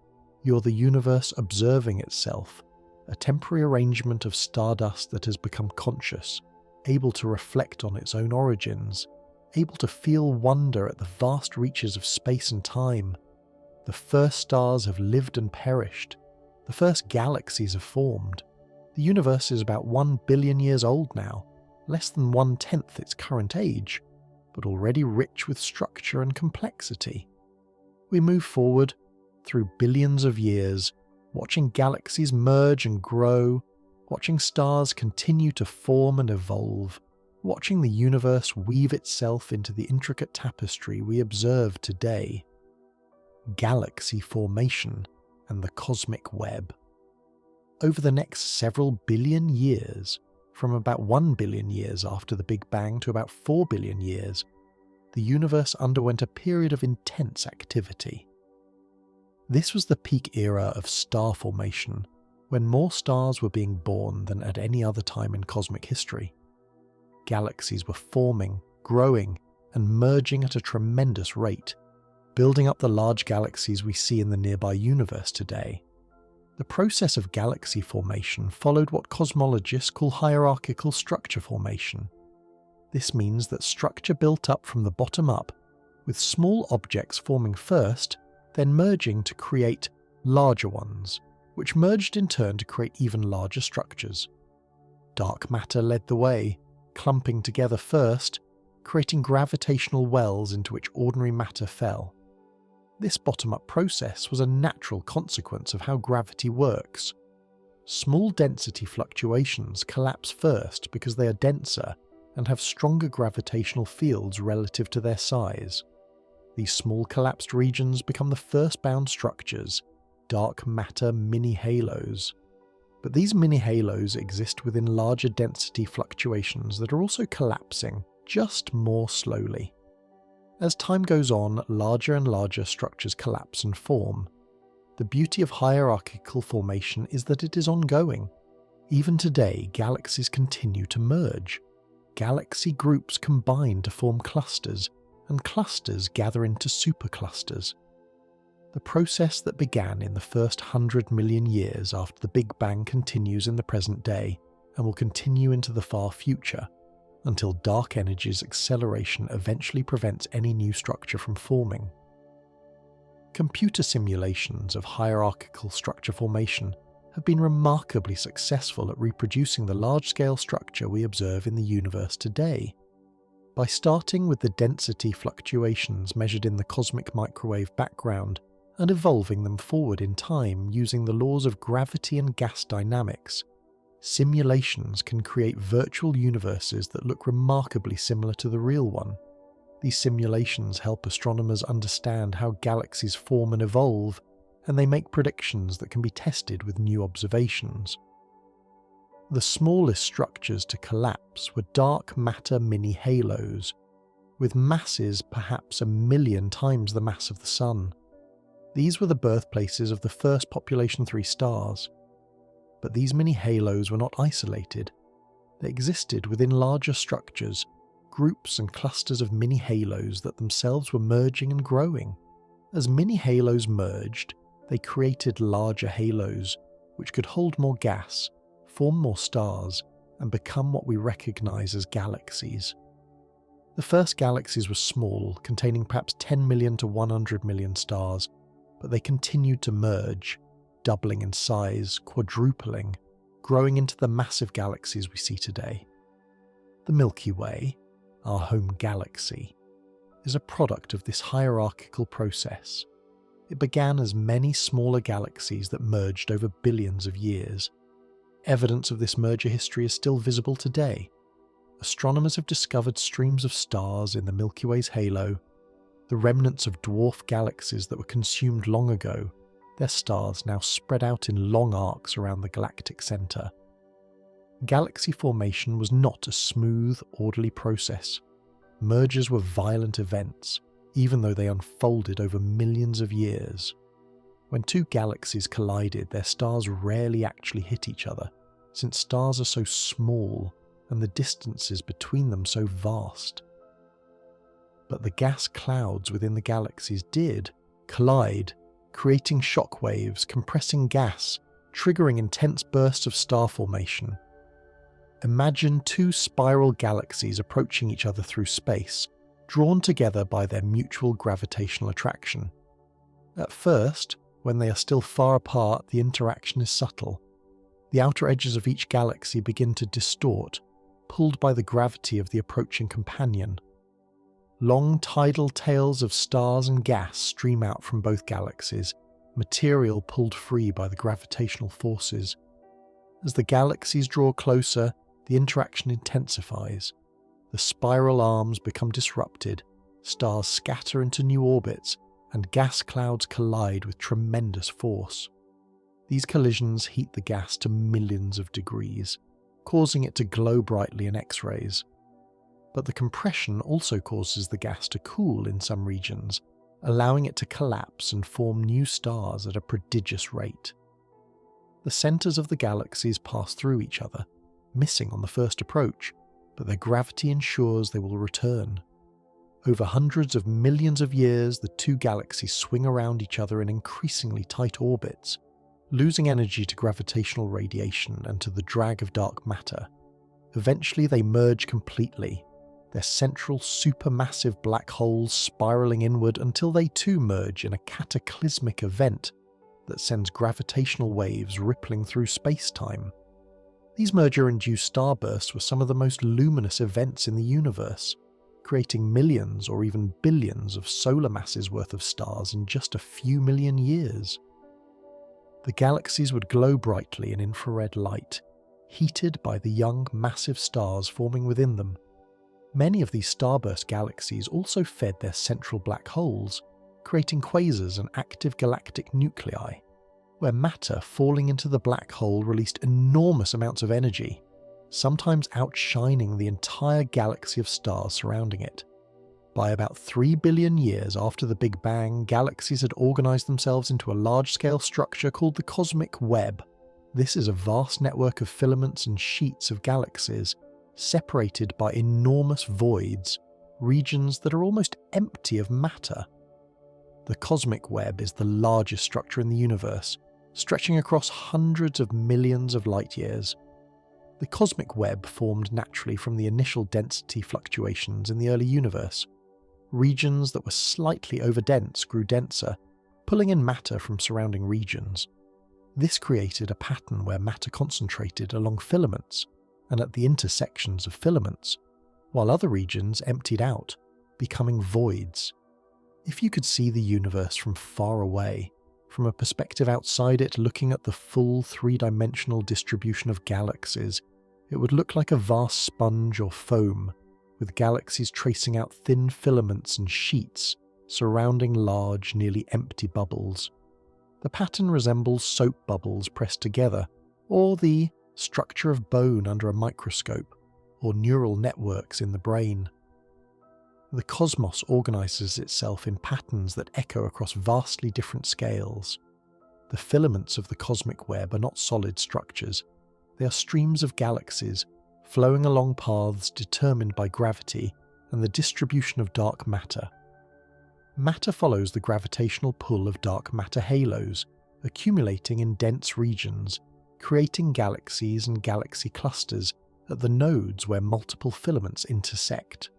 You're the universe observing itself, a temporary arrangement of stardust that has become conscious, able to reflect on its own origins, able to feel wonder at the vast reaches of space and time. The first stars have lived and perished. The first galaxies have formed. The universe is about 1 billion years old now, less than 1/10 its current age, but already rich with structure and complexity. We move forward, through billions of years, watching galaxies merge and grow, watching stars continue to form and evolve, watching the universe weave itself into the intricate tapestry we observe today. Galaxy formation and the cosmic web. Over the next several billion years, from about 1 billion years after the Big Bang to about 4 billion years, the universe underwent a period of intense activity. This was the peak era of star formation, when more stars were being born than at any other time in cosmic history. Galaxies were forming, growing, and merging at a tremendous rate, building up the large galaxies we see in the nearby universe today. The process of galaxy formation followed what cosmologists call hierarchical structure formation. This means that structure built up from the bottom up, with small objects forming first, then merging to create larger ones, which merged in turn to create even larger structures. Dark matter led the way, clumping together first, creating gravitational wells into which ordinary matter fell. This bottom-up process was a natural consequence of how gravity works. Small density fluctuations collapse first because they are denser and have stronger gravitational fields relative to their size. These small collapsed regions become the first bound structures, dark matter mini-halos. But these mini-halos exist within larger density fluctuations that are also collapsing, just more slowly. As time goes on, larger and larger structures collapse and form. The beauty of hierarchical formation is that it is ongoing. Even today, galaxies continue to merge. Galaxy groups combine to form clusters, and clusters gather into superclusters. The process that began in the first 100 million years after the Big Bang continues in the present day, and will continue into the far future, until dark energy's acceleration eventually prevents any new structure from forming. Computer simulations of hierarchical structure formation have been remarkably successful at reproducing the large-scale structure we observe in the universe today. By starting with the density fluctuations measured in the cosmic microwave background and evolving them forward in time using the laws of gravity and gas dynamics, simulations can create virtual universes that look remarkably similar to the real one. These simulations help astronomers understand how galaxies form and evolve, and they make predictions that can be tested with new observations. The smallest structures to collapse were dark matter mini-halos, with masses perhaps 1,000,000 times the mass of the Sun. These were the birthplaces of the first population 3 stars. But these mini-halos were not isolated. They existed within larger structures, groups and clusters of mini-halos that themselves were merging and growing. As mini-halos merged, they created larger halos, which could hold more gas, form more stars, and become what we recognize as galaxies. The first galaxies were small, containing perhaps 10 million to 100 million stars, but they continued to merge, doubling in size, quadrupling, growing into the massive galaxies we see today. The Milky Way, our home galaxy, is a product of this hierarchical process. It began as many smaller galaxies that merged over billions of years. Evidence of this merger history is still visible today. Astronomers have discovered streams of stars in the Milky Way's halo, the remnants of dwarf galaxies that were consumed long ago, their stars now spread out in long arcs around the galactic centre. Galaxy formation was not a smooth, orderly process. Mergers were violent events, even though they unfolded over millions of years. When two galaxies collided, their stars rarely actually hit each other, since stars are so small and the distances between them so vast. But the gas clouds within the galaxies did collide, creating shock waves, compressing gas, triggering intense bursts of star formation. Imagine two spiral galaxies approaching each other through space, drawn together by their mutual gravitational attraction. At first, when they are still far apart, the interaction is subtle. The outer edges of each galaxy begin to distort, pulled by the gravity of the approaching companion. Long tidal tails of stars and gas stream out from both galaxies, material pulled free by the gravitational forces. As the galaxies draw closer, the interaction intensifies. The spiral arms become disrupted, stars scatter into new orbits, and gas clouds collide with tremendous force. These collisions heat the gas to millions of degrees, causing it to glow brightly in X-rays. But the compression also causes the gas to cool in some regions, allowing it to collapse and form new stars at a prodigious rate. The centres of the galaxies pass through each other, missing on the first approach, but their gravity ensures they will return. Over hundreds of millions of years, the two galaxies swing around each other in increasingly tight orbits, losing energy to gravitational radiation and to the drag of dark matter. Eventually they merge completely, their central supermassive black holes spiralling inward until they too merge in a cataclysmic event that sends gravitational waves rippling through space-time. These merger-induced starbursts were some of the most luminous events in the universe, creating millions or even billions of solar masses worth of stars in just a few million years. The galaxies would glow brightly in infrared light, heated by the young, massive stars forming within them. Many of these starburst galaxies also fed their central black holes, creating quasars and active galactic nuclei, where matter falling into the black hole released enormous amounts of energy, sometimes outshining the entire galaxy of stars surrounding it. By about 3 billion years after the Big Bang, galaxies had organized themselves into a large-scale structure called the cosmic web. This is a vast network of filaments and sheets of galaxies, separated by enormous voids, regions that are almost empty of matter. The cosmic web is the largest structure in the universe, stretching across hundreds of millions of light-years. The cosmic web formed naturally from the initial density fluctuations in the early universe. Regions that were slightly overdense grew denser, pulling in matter from surrounding regions. This created a pattern where matter concentrated along filaments and at the intersections of filaments, while other regions emptied out, becoming voids. If you could see the universe from far away, from a perspective outside it looking at the full three-dimensional distribution of galaxies, it would look like a vast sponge or foam, with galaxies tracing out thin filaments and sheets surrounding large, nearly empty bubbles. The pattern resembles soap bubbles pressed together, or the structure of bone under a microscope, or neural networks in the brain. The cosmos organises itself in patterns that echo across vastly different scales. The filaments of the cosmic web are not solid structures. They are streams of galaxies, flowing along paths determined by gravity and the distribution of dark matter. Matter follows the gravitational pull of dark matter halos, accumulating in dense regions, creating galaxies and galaxy clusters at the nodes where multiple filaments intersect.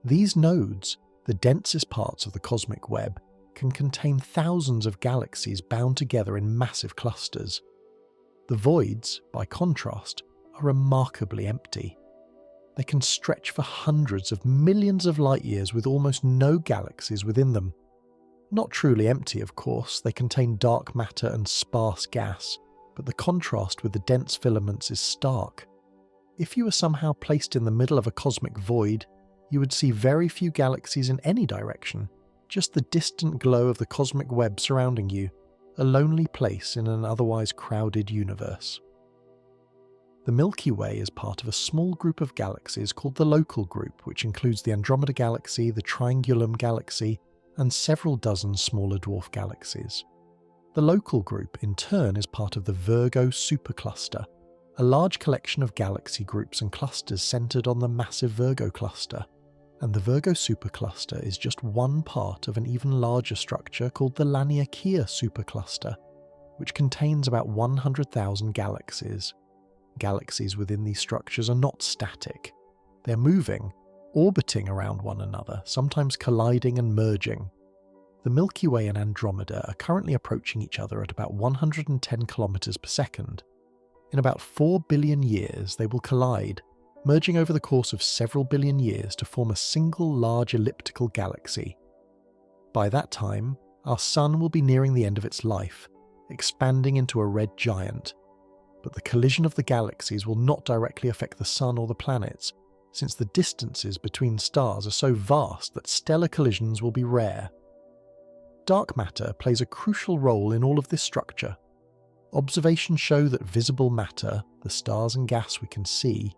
These nodes, the densest parts of the cosmic web, can contain thousands of galaxies bound together in massive clusters. The voids, by contrast, are remarkably empty. They can stretch for hundreds of millions of light years with almost no galaxies within them. Not truly empty, of course, they contain dark matter and sparse gas, but the contrast with the dense filaments is stark. If you were somehow placed in the middle of a cosmic void, you would see very few galaxies in any direction, just the distant glow of the cosmic web surrounding you, a lonely place in an otherwise crowded universe. The Milky Way is part of a small group of galaxies called the Local Group, which includes the Andromeda Galaxy, the Triangulum Galaxy, and several dozen smaller dwarf galaxies. The Local Group, in turn, is part of the Virgo supercluster, a large collection of galaxy groups and clusters centered on the massive Virgo cluster. And the Virgo supercluster is just one part of an even larger structure called the Laniakea supercluster, which contains about 100,000 galaxies. Galaxies within these structures are not static. They're moving, orbiting around one another, sometimes colliding and merging. The Milky Way and Andromeda are currently approaching each other at about 110 kilometers per second. In about 4 billion years, they will collide, merging over the course of several billion years to form a single large elliptical galaxy. By that time, our Sun will be nearing the end of its life, expanding into a red giant. But the collision of the galaxies will not directly affect the Sun or the planets, since the distances between stars are so vast that stellar collisions will be rare. Dark matter plays a crucial role in all of this structure. Observations show that visible matter, the stars and gas we can see,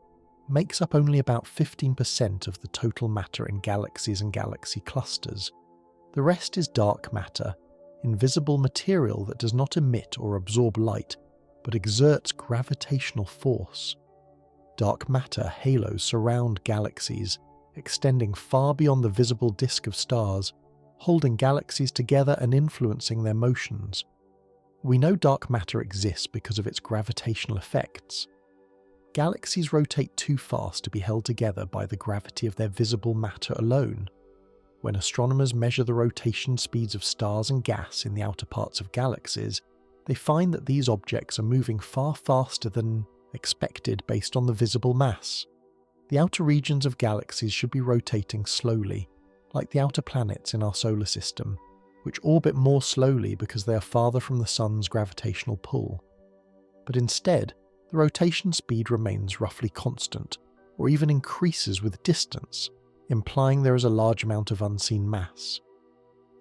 makes up only about 15% of the total matter in galaxies and galaxy clusters. The rest is dark matter, invisible material that does not emit or absorb light, but exerts gravitational force. Dark matter halos surround galaxies, extending far beyond the visible disk of stars, holding galaxies together and influencing their motions. We know dark matter exists because of its gravitational effects. Galaxies rotate too fast to be held together by the gravity of their visible matter alone. When astronomers measure the rotation speeds of stars and gas in the outer parts of galaxies, they find that these objects are moving far faster than expected based on the visible mass. The outer regions of galaxies should be rotating slowly, like the outer planets in our solar system, which orbit more slowly because they are farther from the Sun's gravitational pull. But instead, the rotation speed remains roughly constant, or even increases with distance, implying there is a large amount of unseen mass.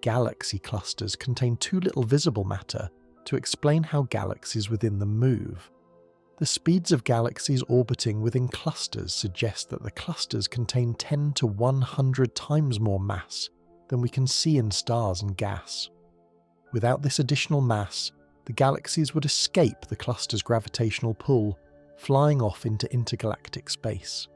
Galaxy clusters contain too little visible matter to explain how galaxies within them move. The speeds of galaxies orbiting within clusters suggest that the clusters contain 10 to 100 times more mass than we can see in stars and gas. Without this additional mass, the galaxies would escape the cluster's gravitational pull, flying off into intergalactic space.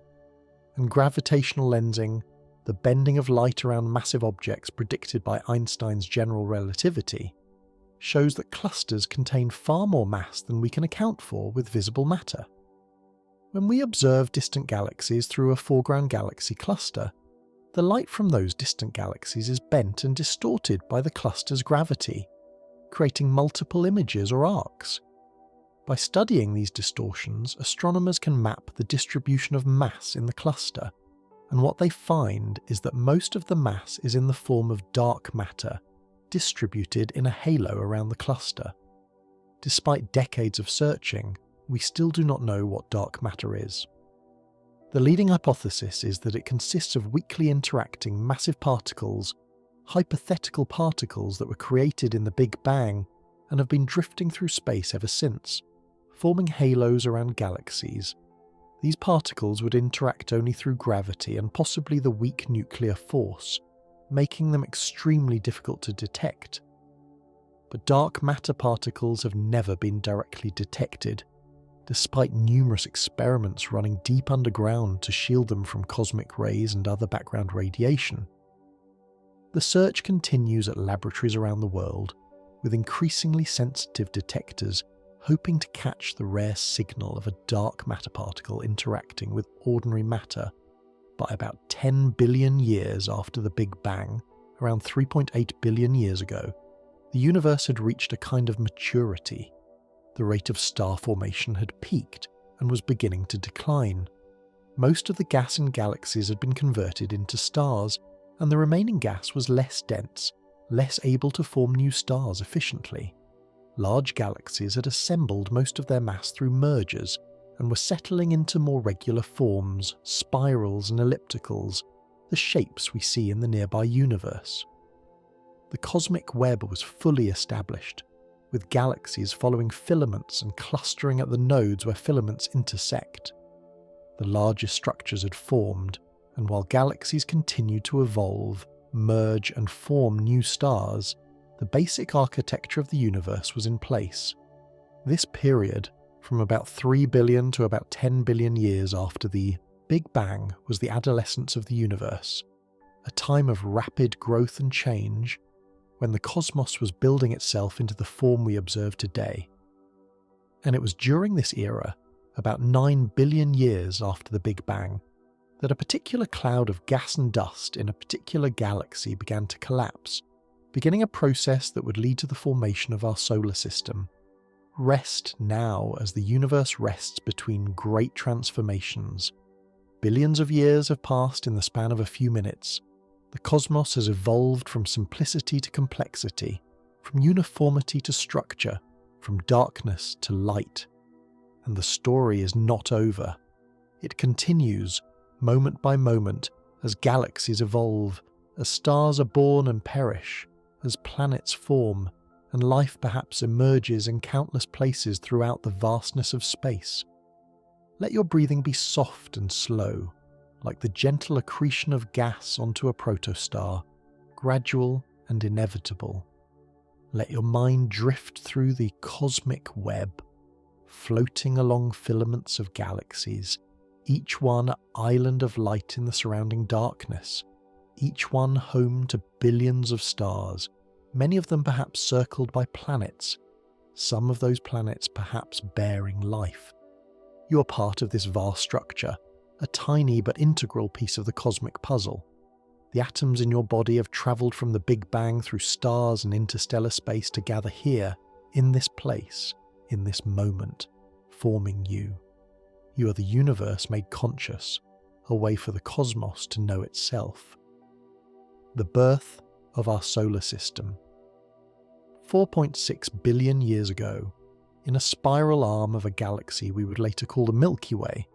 And gravitational lensing, the bending of light around massive objects predicted by Einstein's general relativity, shows that clusters contain far more mass than we can account for with visible matter. When we observe distant galaxies through a foreground galaxy cluster, the light from those distant galaxies is bent and distorted by the cluster's gravity, creating multiple images or arcs. By studying these distortions, astronomers can map the distribution of mass in the cluster, and what they find is that most of the mass is in the form of dark matter, distributed in a halo around the cluster. Despite decades of searching, we still do not know what dark matter is. The leading hypothesis is that it consists of weakly interacting massive particles, hypothetical particles that were created in the Big Bang and have been drifting through space ever since, forming halos around galaxies. These particles would interact only through gravity and possibly the weak nuclear force, making them extremely difficult to detect. But dark matter particles have never been directly detected, despite numerous experiments running deep underground to shield them from cosmic rays and other background radiation. The search continues at laboratories around the world, with increasingly sensitive detectors hoping to catch the rare signal of a dark matter particle interacting with ordinary matter. By about 10 billion years after the Big Bang, around 3.8 billion years ago, the universe had reached a kind of maturity. The rate of star formation had peaked and was beginning to decline. Most of the gas in galaxies had been converted into stars, and the remaining gas was less dense, less able to form new stars efficiently. Large galaxies had assembled most of their mass through mergers and were settling into more regular forms, spirals and ellipticals, the shapes we see in the nearby universe. The cosmic web was fully established, with galaxies following filaments and clustering at the nodes where filaments intersect. The largest structures had formed, and while galaxies continued to evolve, merge and form new stars, the basic architecture of the universe was in place. This period, from about 3 billion to about 10 billion years after the Big Bang, was the adolescence of the universe, a time of rapid growth and change, when the cosmos was building itself into the form we observe today. And it was during this era, about 9 billion years after the Big Bang, that a particular cloud of gas and dust in a particular galaxy began to collapse, beginning a process that would lead to the formation of our solar system. Rest now as the universe rests between great transformations. Billions of years have passed in the span of a few minutes. The cosmos has evolved from simplicity to complexity, from uniformity to structure, from darkness to light. And the story is not over. It continues, moment by moment, as galaxies evolve, as stars are born and perish, as planets form, and life perhaps emerges in countless places throughout the vastness of space. Let your breathing be soft and slow, like the gentle accretion of gas onto a protostar, gradual and inevitable. Let your mind drift through the cosmic web, floating along filaments of galaxies, each one island of light in the surrounding darkness, each one home to billions of stars, many of them perhaps circled by planets, some of those planets perhaps bearing life. You are part of this vast structure, a tiny but integral piece of the cosmic puzzle. The atoms in your body have travelled from the Big Bang through stars and interstellar space to gather here, in this place, in this moment, forming you. You are the universe made conscious, a way for the cosmos to know itself. The birth of our solar system. 4.6 billion years ago, in a spiral arm of a galaxy we would later call the Milky Way,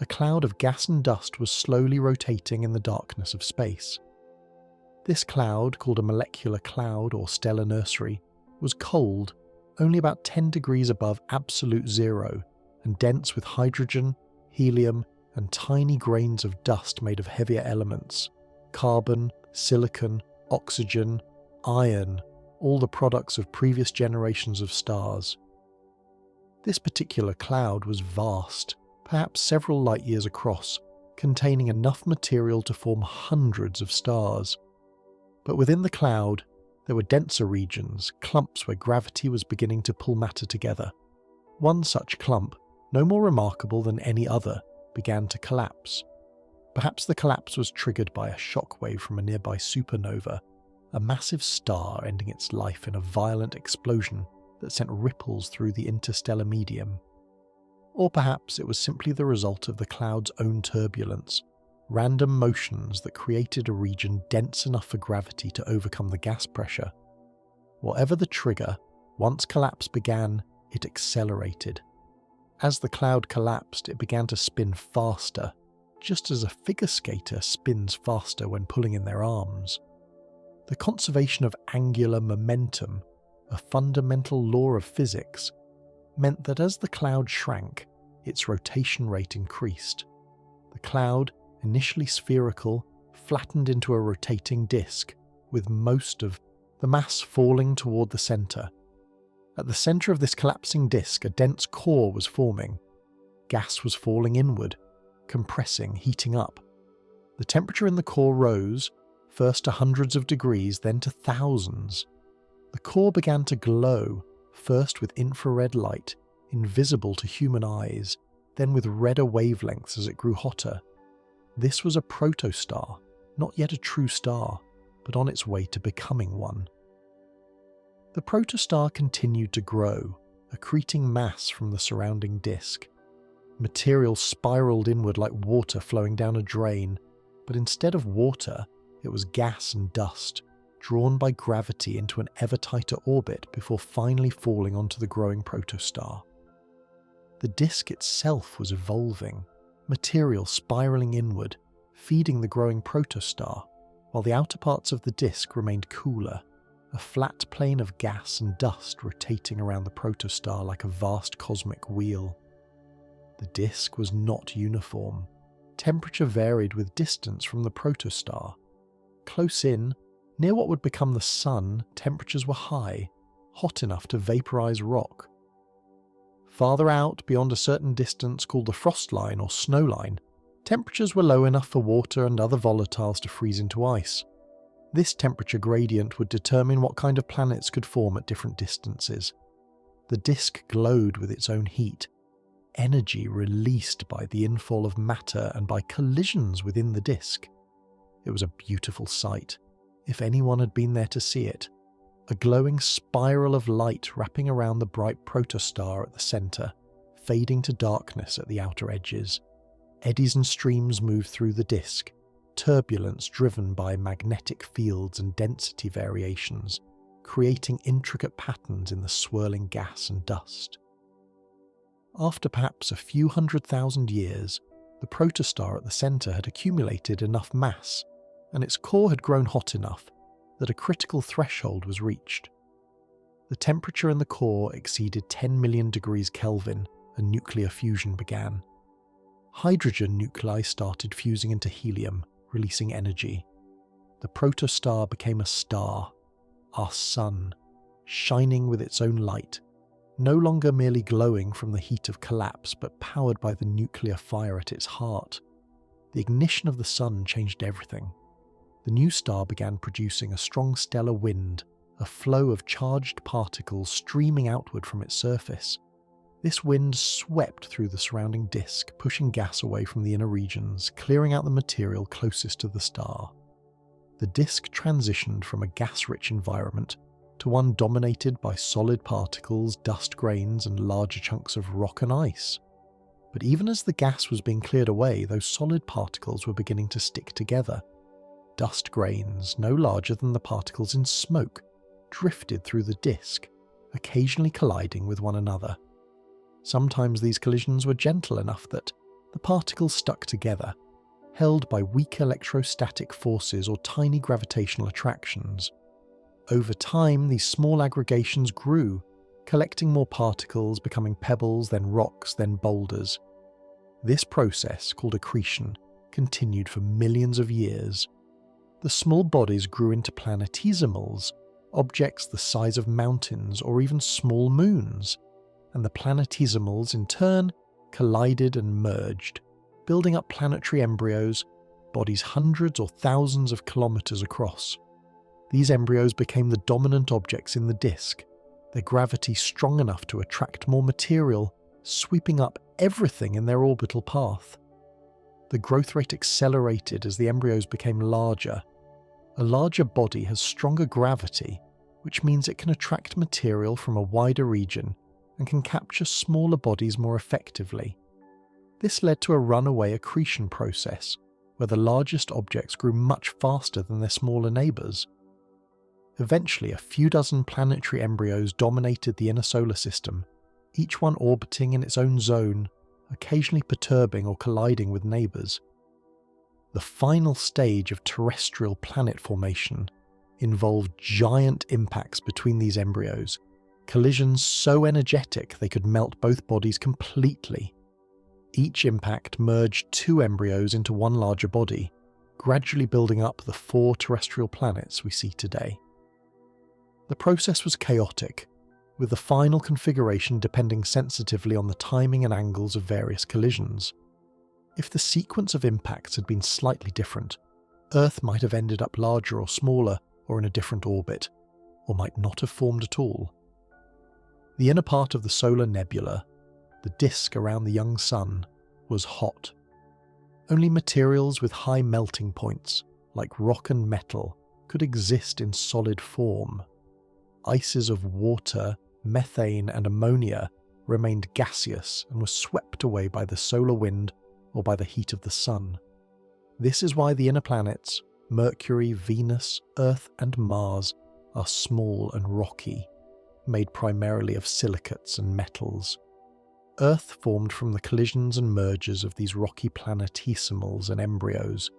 a cloud of gas and dust was slowly rotating in the darkness of space. This cloud, called a molecular cloud or stellar nursery, was cold, only about 10 degrees above absolute zero, and dense with hydrogen, helium, and tiny grains of dust made of heavier elements: carbon, silicon, oxygen, iron, all the products of previous generations of stars. This particular cloud was vast, perhaps several light years across, containing enough material to form hundreds of stars. But within the cloud, there were denser regions, clumps where gravity was beginning to pull matter together. One such clump, no more remarkable than any other, began to collapse. Perhaps the collapse was triggered by a shockwave from a nearby supernova, a massive star ending its life in a violent explosion that sent ripples through the interstellar medium. Or perhaps it was simply the result of the cloud's own turbulence, random motions that created a region dense enough for gravity to overcome the gas pressure. Whatever the trigger, once collapse began, it accelerated. As the cloud collapsed, it began to spin faster, just as a figure skater spins faster when pulling in their arms. The conservation of angular momentum, a fundamental law of physics, meant that as the cloud shrank, its rotation rate increased. The cloud, initially spherical, flattened into a rotating disk, with most of the mass falling toward the centre. At the centre of this collapsing disk, a dense core was forming. Gas was falling inward, compressing, heating up. The temperature in the core rose, first to hundreds of degrees, then to thousands. The core began to glow, first with infrared light, invisible to human eyes, then with redder wavelengths as it grew hotter. This was a protostar, not yet a true star, but on its way to becoming one. The protostar continued to grow, accreting mass from the surrounding disk. Material spiraled inward like water flowing down a drain, but instead of water, it was gas and dust, drawn by gravity into an ever tighter orbit before finally falling onto the growing protostar. The disk itself was evolving, material spiraling inward, feeding the growing protostar, while the outer parts of the disk remained cooler, a flat plane of gas and dust rotating around the protostar like a vast cosmic wheel. The disk was not uniform. Temperature varied with distance from the protostar. Close in, near what would become the Sun, temperatures were high, hot enough to vaporize rock. Farther out, beyond a certain distance called the frost line or snow line, temperatures were low enough for water and other volatiles to freeze into ice. This temperature gradient would determine what kind of planets could form at different distances. The disk glowed with its own heat, energy released by the infall of matter and by collisions within the disk. It was a beautiful sight, if anyone had been there to see it. A glowing spiral of light wrapping around the bright protostar at the centre, fading to darkness at the outer edges. Eddies and streams moved through the disk, turbulence driven by magnetic fields and density variations, creating intricate patterns in the swirling gas and dust. After perhaps a few 100,000 years, the protostar at the centre had accumulated enough mass, and its core had grown hot enough that a critical threshold was reached. The temperature in the core exceeded 10 million degrees Kelvin, and nuclear fusion began. Hydrogen nuclei started fusing into helium, releasing energy. The protostar became a star, our sun, shining with its own light, no longer merely glowing from the heat of collapse, but powered by the nuclear fire at its heart. The ignition of the sun changed everything. The new star began producing a strong stellar wind, a flow of charged particles streaming outward from its surface. This wind swept through the surrounding disk, pushing gas away from the inner regions, clearing out the material closest to the star. The disk transitioned from a gas-rich environment to one dominated by solid particles, dust grains, and larger chunks of rock and ice. But even as the gas was being cleared away, those solid particles were beginning to stick together. Dust grains, no larger than the particles in smoke, drifted through the disk, occasionally colliding with one another. Sometimes these collisions were gentle enough that the particles stuck together, held by weak electrostatic forces or tiny gravitational attractions. Over time, these small aggregations grew, collecting more particles, becoming pebbles, then rocks, then boulders. This process, called accretion, continued for millions of years. The small bodies grew into planetesimals, objects the size of mountains or even small moons, and the planetesimals in turn collided and merged, building up planetary embryos, bodies hundreds or thousands of kilometers across. These embryos became the dominant objects in the disk, their gravity strong enough to attract more material, sweeping up everything in their orbital path. The growth rate accelerated as the embryos became larger. A larger body has stronger gravity, which means it can attract material from a wider region and can capture smaller bodies more effectively. This led to a runaway accretion process, where the largest objects grew much faster than their smaller neighbours. Eventually, a few dozen planetary embryos dominated the inner solar system, each one orbiting in its own zone, occasionally perturbing or colliding with neighbours. The final stage of terrestrial planet formation involved giant impacts between these embryos, collisions so energetic they could melt both bodies completely. Each impact merged two embryos into one larger body, gradually building up the 4 terrestrial planets we see today. The process was chaotic, with the final configuration depending sensitively on the timing and angles of various collisions. If the sequence of impacts had been slightly different, Earth might have ended up larger or smaller or in a different orbit, or might not have formed at all. The inner part of the solar nebula, the disk around the young sun, was hot. Only materials with high melting points, like rock and metal, could exist in solid form. Ices of water, methane and ammonia remained gaseous and were swept away by the solar wind or by the heat of the sun. This is why the inner planets, Mercury, Venus, Earth and Mars, are small and rocky, made primarily of silicates and metals. Earth formed from the collisions and mergers of these rocky planetesimals and embryos.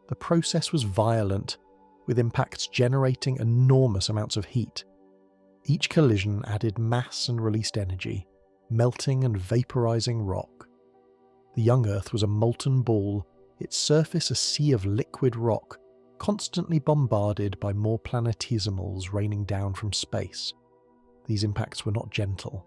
The process was violent, with impacts generating enormous amounts of heat. Each collision added mass and released energy, melting and vaporizing rock. The young Earth was a molten ball, its surface a sea of liquid rock, constantly bombarded by more planetesimals raining down from space. These impacts were not gentle.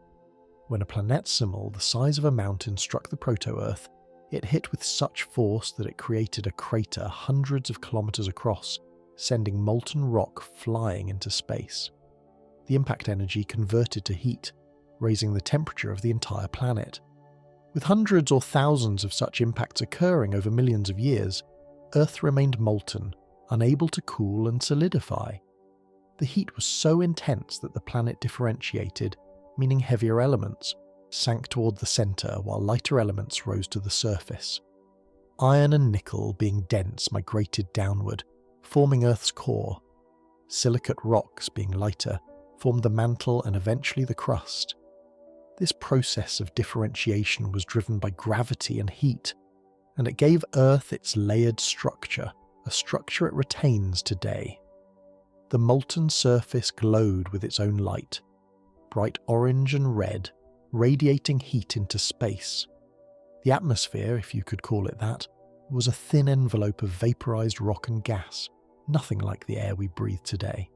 When a planetesimal the size of a mountain struck the proto-Earth, it hit with such force that it created a crater hundreds of kilometers across, sending molten rock flying into space. The impact energy converted to heat, raising the temperature of the entire planet. With hundreds or thousands of such impacts occurring over millions of years, Earth remained molten, unable to cool and solidify. The heat was so intense that the planet differentiated, meaning heavier elements sank toward the centre while lighter elements rose to the surface. Iron and nickel, being dense, migrated downward, forming Earth's core. Silicate rocks, being lighter, formed the mantle and eventually the crust. This process of differentiation was driven by gravity and heat, and it gave Earth its layered structure, a structure it retains today. The molten surface glowed with its own light, bright orange and red, radiating heat into space. The atmosphere, if you could call it that, was a thin envelope of vaporized rock and gas, nothing like the air we breathe today.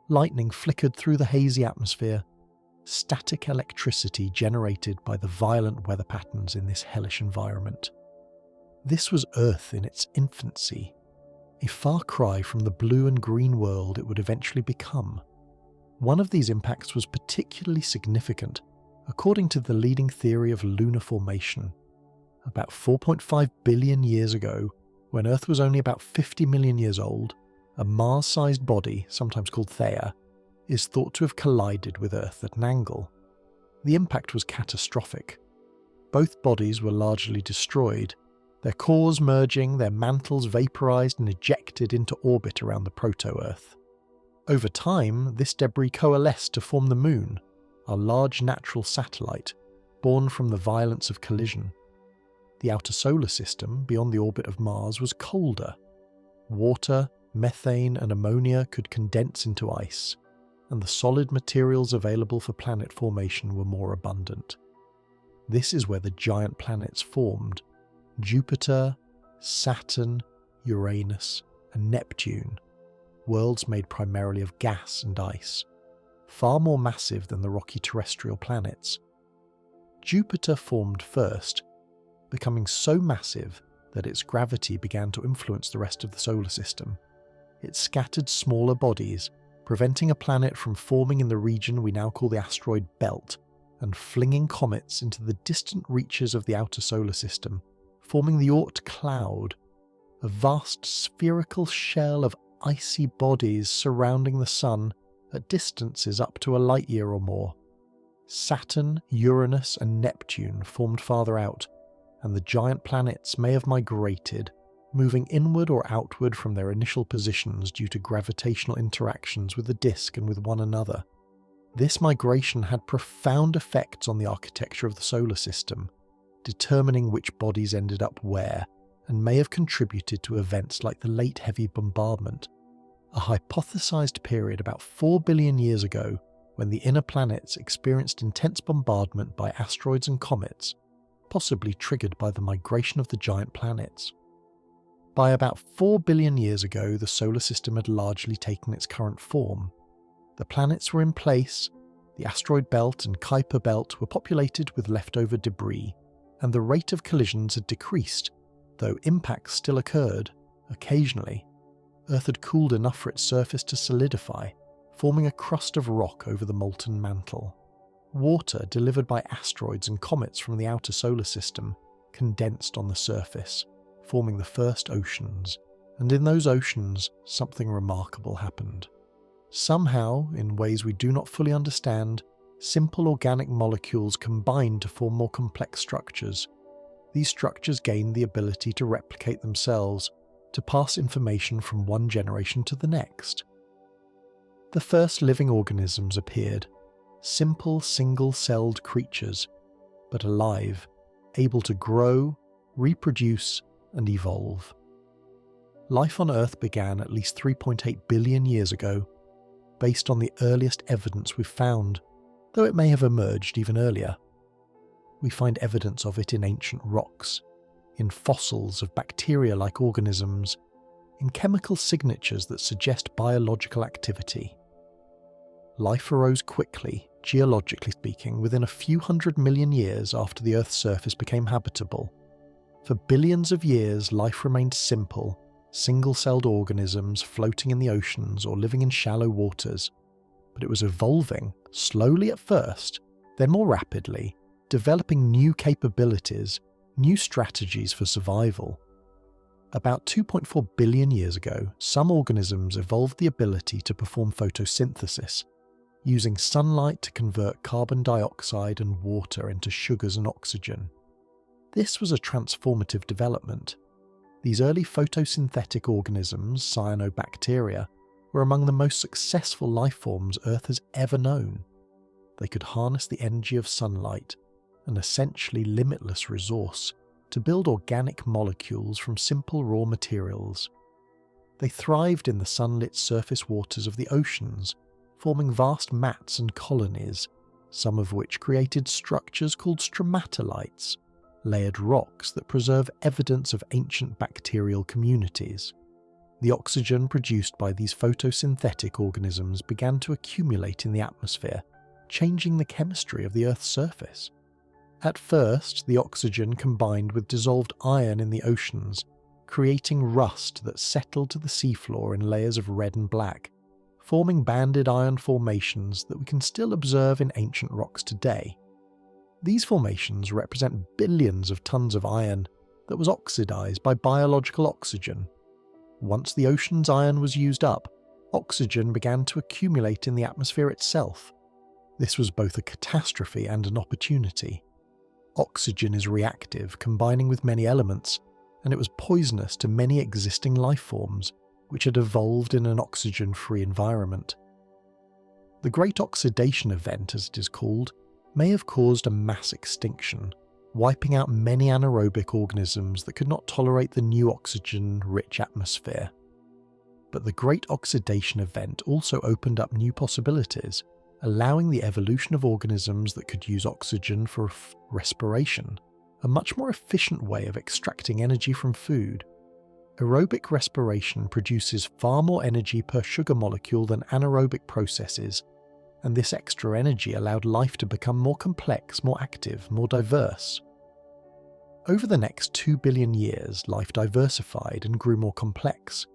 Lightning flickered through the hazy atmosphere, static electricity generated by the violent weather patterns in this hellish environment. This was Earth in its infancy, a far cry from the blue and green world it would eventually become. One of these impacts was particularly significant, according to the leading theory of lunar formation. About 4.5 billion years ago, when Earth was only about 50 million years old, a Mars-sized body, sometimes called Theia, is thought to have collided with Earth at an angle. The impact was catastrophic. Both bodies were largely destroyed, their cores merging, their mantles vaporized and ejected into orbit around the proto-Earth. Over time, this debris coalesced to form the Moon, our large natural satellite, born from the violence of collision. The outer solar system, beyond the orbit of Mars, was colder. Water, methane and ammonia could condense into ice, and the solid materials available for planet formation were more abundant. This is where the giant planets formed: Jupiter, Saturn, Uranus, and Neptune, worlds made primarily of gas and ice, far more massive than the rocky terrestrial planets. Jupiter formed first, becoming so massive that its gravity began to influence the rest of the solar system. It scattered smaller bodies, preventing a planet from forming in the region we now call the asteroid belt, and flinging comets into the distant reaches of the outer solar system, forming the Oort cloud, a vast spherical shell of icy bodies surrounding the Sun at distances up to a light year or more. Saturn, Uranus and Neptune formed farther out, and the giant planets may have migrated, moving inward or outward from their initial positions due to gravitational interactions with the disk and with one another. This migration had profound effects on the architecture of the solar system, determining which bodies ended up where, and may have contributed to events like the Late Heavy Bombardment, a hypothesized period about 4 billion years ago when the inner planets experienced intense bombardment by asteroids and comets, possibly triggered by the migration of the giant planets. By about 4 billion years ago, the solar system had largely taken its current form. The planets were in place, the asteroid belt and Kuiper belt were populated with leftover debris, and the rate of collisions had decreased, though impacts still occurred, occasionally. Earth had cooled enough for its surface to solidify, forming a crust of rock over the molten mantle. Water delivered by asteroids and comets from the outer solar system condensed on the surface, forming the first oceans, and in those oceans something remarkable happened. Somehow, in ways we do not fully understand, simple organic molecules combined to form more complex structures. These structures gained the ability to replicate themselves, to pass information from one generation to the next. The first living organisms appeared, simple single-celled creatures, but alive, able to grow, reproduce, and evolve. Life on Earth began at least 3.8 billion years ago, based on the earliest evidence we've found, though it may have emerged even earlier. We find evidence of it in ancient rocks, in fossils of bacteria-like organisms, in chemical signatures that suggest biological activity. Life arose quickly, geologically speaking, within a few 100 million years after the Earth's surface became habitable. For billions of years, life remained simple, single-celled organisms floating in the oceans or living in shallow waters. But it was evolving, slowly at first, then more rapidly, developing new capabilities, new strategies for survival. About 2.4 billion years ago, some organisms evolved the ability to perform photosynthesis, using sunlight to convert carbon dioxide and water into sugars and oxygen. This was a transformative development. These early photosynthetic organisms, cyanobacteria, were among the most successful life forms Earth has ever known. They could harness the energy of sunlight, an essentially limitless resource, to build organic molecules from simple raw materials. They thrived in the sunlit surface waters of the oceans, forming vast mats and colonies, some of which created structures called stromatolites, layered rocks that preserve evidence of ancient bacterial communities. The oxygen produced by these photosynthetic organisms began to accumulate in the atmosphere, changing the chemistry of the Earth's surface. At first, the oxygen combined with dissolved iron in the oceans, creating rust that settled to the seafloor in layers of red and black, forming banded iron formations that we can still observe in ancient rocks today. These formations represent billions of tons of iron that was oxidized by biological oxygen. Once the ocean's iron was used up, oxygen began to accumulate in the atmosphere itself. This was both a catastrophe and an opportunity. Oxygen is reactive, combining with many elements, and it was poisonous to many existing life forms, which had evolved in an oxygen-free environment. The Great Oxidation Event, as it is called, may have caused a mass extinction, wiping out many anaerobic organisms that could not tolerate the new oxygen-rich atmosphere. But the Great Oxidation Event also opened up new possibilities, allowing the evolution of organisms that could use oxygen for respiration, a much more efficient way of extracting energy from food. Aerobic respiration produces far more energy per sugar molecule than anaerobic processes, and this extra energy allowed life to become more complex, more active, more diverse. Over the next 2 billion years, life diversified and grew more complex.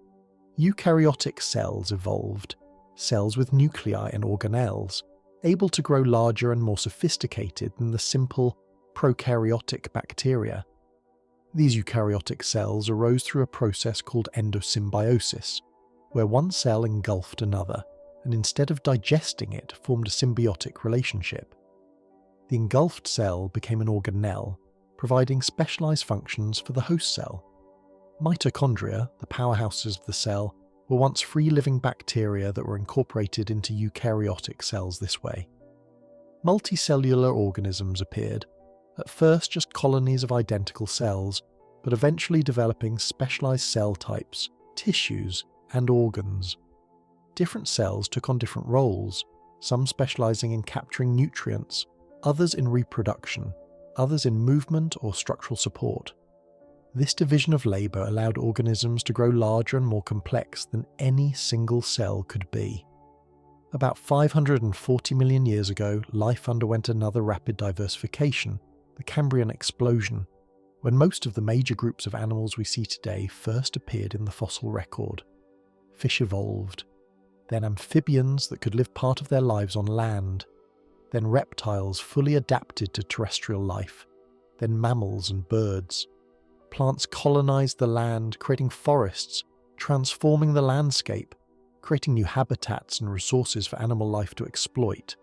Eukaryotic cells evolved, cells with nuclei and organelles, able to grow larger and more sophisticated than the simple prokaryotic bacteria. These eukaryotic cells arose through a process called endosymbiosis, where one cell engulfed another, and instead of digesting it, formed a symbiotic relationship. The engulfed cell became an organelle, providing specialized functions for the host cell. Mitochondria, the powerhouses of the cell, were once free-living bacteria that were incorporated into eukaryotic cells this way. Multicellular organisms appeared, at first just colonies of identical cells, but eventually developing specialized cell types, tissues, and organs. Different cells took on different roles, some specializing in capturing nutrients, others in reproduction, others in movement or structural support. This division of labor allowed organisms to grow larger and more complex than any single cell could be. About 540 million years ago, life underwent another rapid diversification, the Cambrian explosion, when most of the major groups of animals we see today first appeared in the fossil record. Fish evolved, then amphibians that could live part of their lives on land, then reptiles fully adapted to terrestrial life, then mammals and birds. Plants colonized the land, creating forests, transforming the landscape, creating new habitats and resources for animal life to exploit.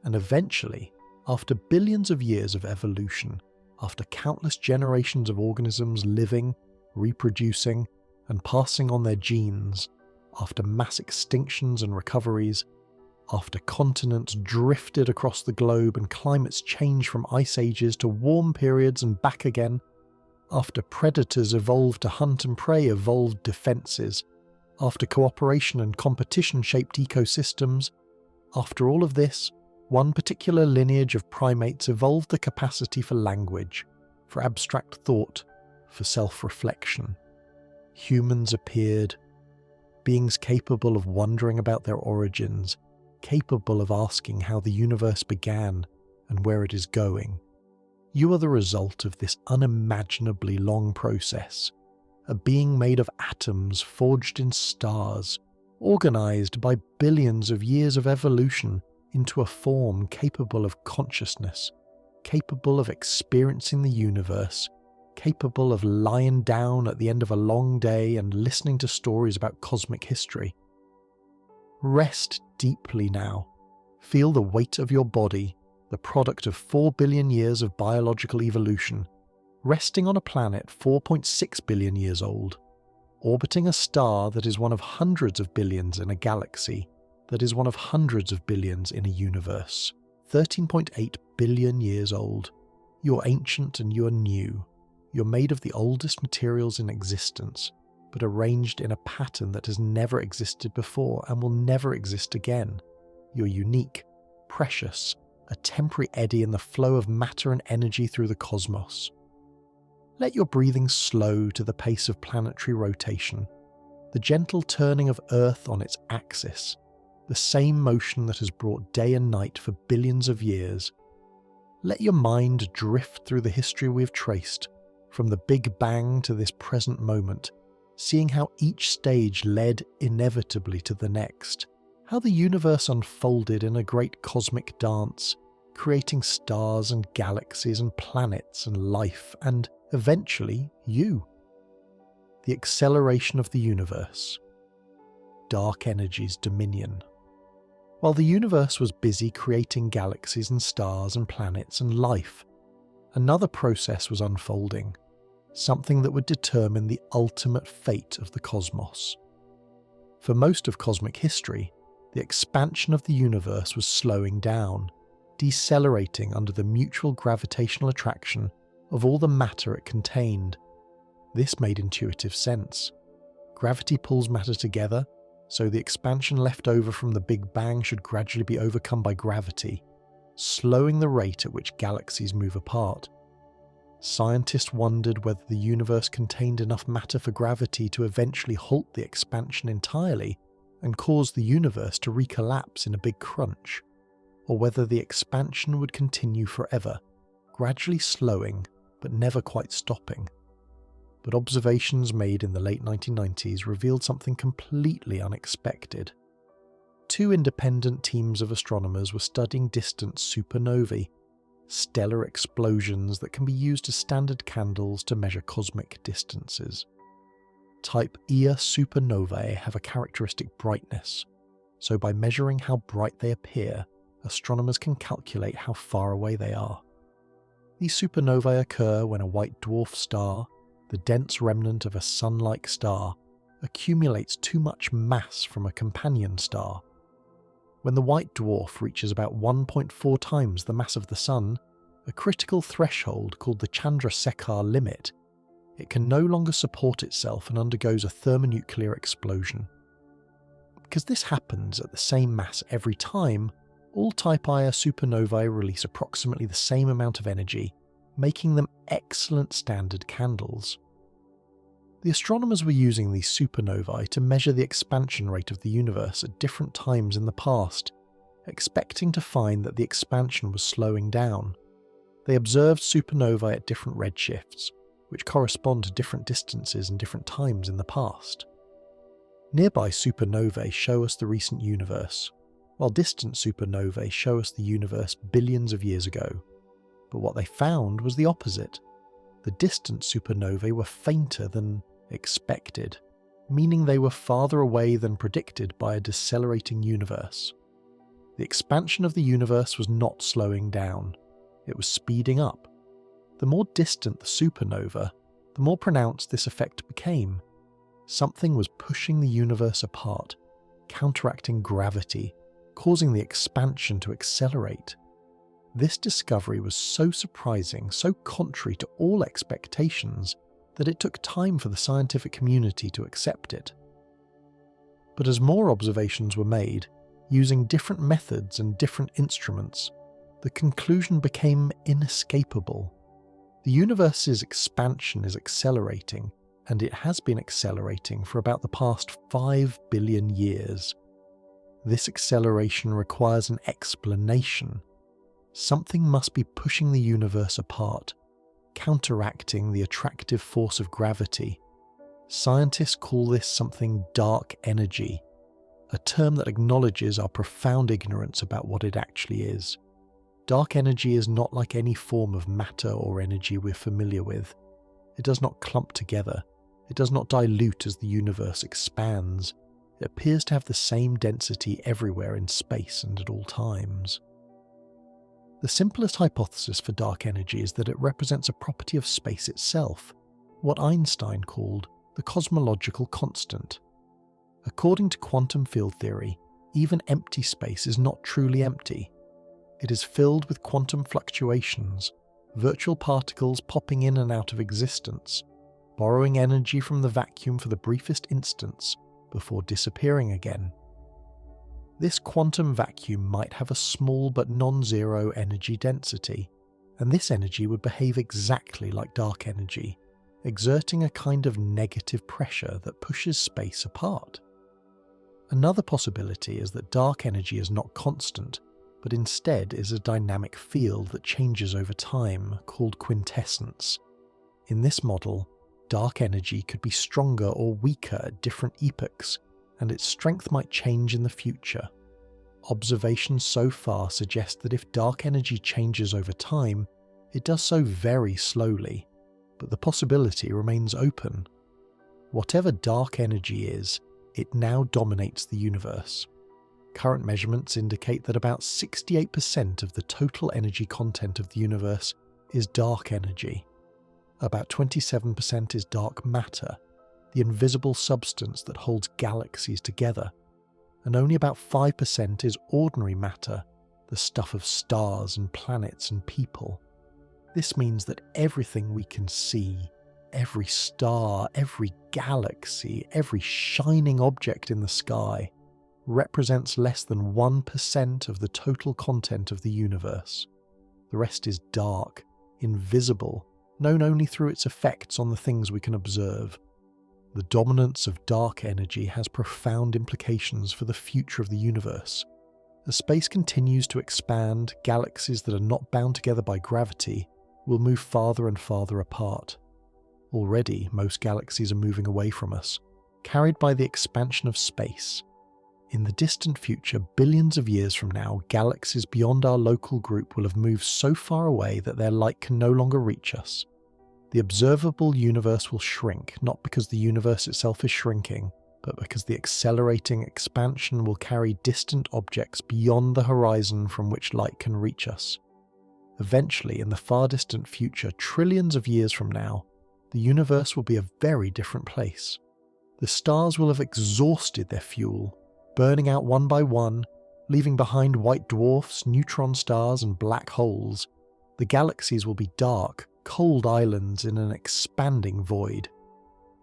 And eventually, after billions of years of evolution, after countless generations of organisms living, reproducing, and passing on their genes, after mass extinctions and recoveries, after continents drifted across the globe and climates changed from ice ages to warm periods and back again, after predators evolved to hunt and prey evolved defenses, after cooperation and competition shaped ecosystems, after all of this, one particular lineage of primates evolved the capacity for language, for abstract thought, for self-reflection. Humans appeared, beings capable of wondering about their origins, capable of asking how the universe began and where it is going. You are the result of this unimaginably long process, a being made of atoms forged in stars, organized by billions of years of evolution into a form capable of consciousness, capable of experiencing the universe, capable of lying down at the end of a long day and listening to stories about cosmic history. Rest deeply now. Feel the weight of your body, the product of 4 billion years of biological evolution, resting on a planet 4.6 billion years old, orbiting a star that is one of hundreds of billions in a galaxy, that is one of hundreds of billions in a universe, 13.8 billion years old. You're ancient and you're new. You're made of the oldest materials in existence, but arranged in a pattern that has never existed before and will never exist again. You're unique, precious, a temporary eddy in the flow of matter and energy through the cosmos. Let your breathing slow to the pace of planetary rotation, the gentle turning of Earth on its axis, the same motion that has brought day and night for billions of years. Let your mind drift through the history we've traced, from the Big Bang to this present moment, seeing how each stage led inevitably to the next, how the universe unfolded in a great cosmic dance, creating stars and galaxies and planets and life, and eventually you. The acceleration of the universe. Dark energy's dominion. While the universe was busy creating galaxies and stars and planets and life, another process was unfolding, something that would determine the ultimate fate of the cosmos. For most of cosmic history, the expansion of the universe was slowing down, decelerating under the mutual gravitational attraction of all the matter it contained. This made intuitive sense. Gravity pulls matter together, so the expansion left over from the Big Bang should gradually be overcome by gravity, slowing the rate at which galaxies move apart. Scientists wondered whether the universe contained enough matter for gravity to eventually halt the expansion entirely and cause the universe to recollapse in a big crunch, or whether the expansion would continue forever, gradually slowing but never quite stopping. But observations made in the late 1990s revealed something completely unexpected. Two independent teams of astronomers were studying distant supernovae, stellar explosions that can be used as standard candles to measure cosmic distances. Type Ia supernovae have a characteristic brightness, so by measuring how bright they appear, astronomers can calculate how far away they are. These supernovae occur when a white dwarf star, the dense remnant of a sun-like star, accumulates too much mass from a companion star. When the white dwarf reaches about 1.4 times the mass of the Sun, a critical threshold called the Chandrasekhar limit, it can no longer support itself and undergoes a thermonuclear explosion. Because this happens at the same mass every time, all Type Ia supernovae release approximately the same amount of energy, making them excellent standard candles. The astronomers were using these supernovae to measure the expansion rate of the universe at different times in the past, expecting to find that the expansion was slowing down. They observed supernovae at different redshifts, which correspond to different distances and different times in the past. Nearby supernovae show us the recent universe, while distant supernovae show us the universe billions of years ago. But what they found was the opposite. The distant supernovae were fainter than expected, meaning they were farther away than predicted by a decelerating universe. The expansion of the universe was not slowing down, it was speeding up. The more distant the supernova, the more pronounced this effect became. Something was pushing the universe apart, counteracting gravity, causing the expansion to accelerate. This discovery was so surprising, so contrary to all expectations, that it took time for the scientific community to accept it. But as more observations were made, using different methods and different instruments, the conclusion became inescapable. The universe's expansion is accelerating, and it has been accelerating for about the past 5 billion years. This acceleration requires an explanation. Something must be pushing the universe apart, counteracting the attractive force of gravity. Scientists call this something dark energy, a term that acknowledges our profound ignorance about what it actually is. Dark energy is not like any form of matter or energy we're familiar with. It does not clump together. It does not dilute as the universe expands. It appears to have the same density everywhere in space and at all times. The simplest hypothesis for dark energy is that it represents a property of space itself, what Einstein called the cosmological constant. According to quantum field theory, even empty space is not truly empty. It is filled with quantum fluctuations, virtual particles popping in and out of existence, borrowing energy from the vacuum for the briefest instants before disappearing again. This quantum vacuum might have a small but non-zero energy density, and this energy would behave exactly like dark energy, exerting a kind of negative pressure that pushes space apart. Another possibility is that dark energy is not constant, but instead is a dynamic field that changes over time, called quintessence. In this model, dark energy could be stronger or weaker at different epochs, and its strength might change in the future. Observations so far suggest that if dark energy changes over time, it does so very slowly, but the possibility remains open. Whatever dark energy is, it now dominates the universe. Current measurements indicate that about 68% of the total energy content of the universe is dark energy. About 27% is dark matter, the invisible substance that holds galaxies together, and only about 5% is ordinary matter, the stuff of stars and planets and people. This means that everything we can see, every star, every galaxy, every shining object in the sky, represents less than 1% of the total content of the universe. The rest is dark, invisible, known only through its effects on the things we can observe. The dominance of dark energy has profound implications for the future of the universe. As space continues to expand, galaxies that are not bound together by gravity will move farther and farther apart. Already, most galaxies are moving away from us, carried by the expansion of space. In the distant future, billions of years from now, galaxies beyond our local group will have moved so far away that their light can no longer reach us. The observable universe will shrink, not because the universe itself is shrinking, but because the accelerating expansion will carry distant objects beyond the horizon from which light can reach us. Eventually, in the far distant future, trillions of years from now, the universe will be a very different place. The stars will have exhausted their fuel, burning out one by one, leaving behind white dwarfs, neutron stars, and black holes. The galaxies will be dark, cold islands in an expanding void.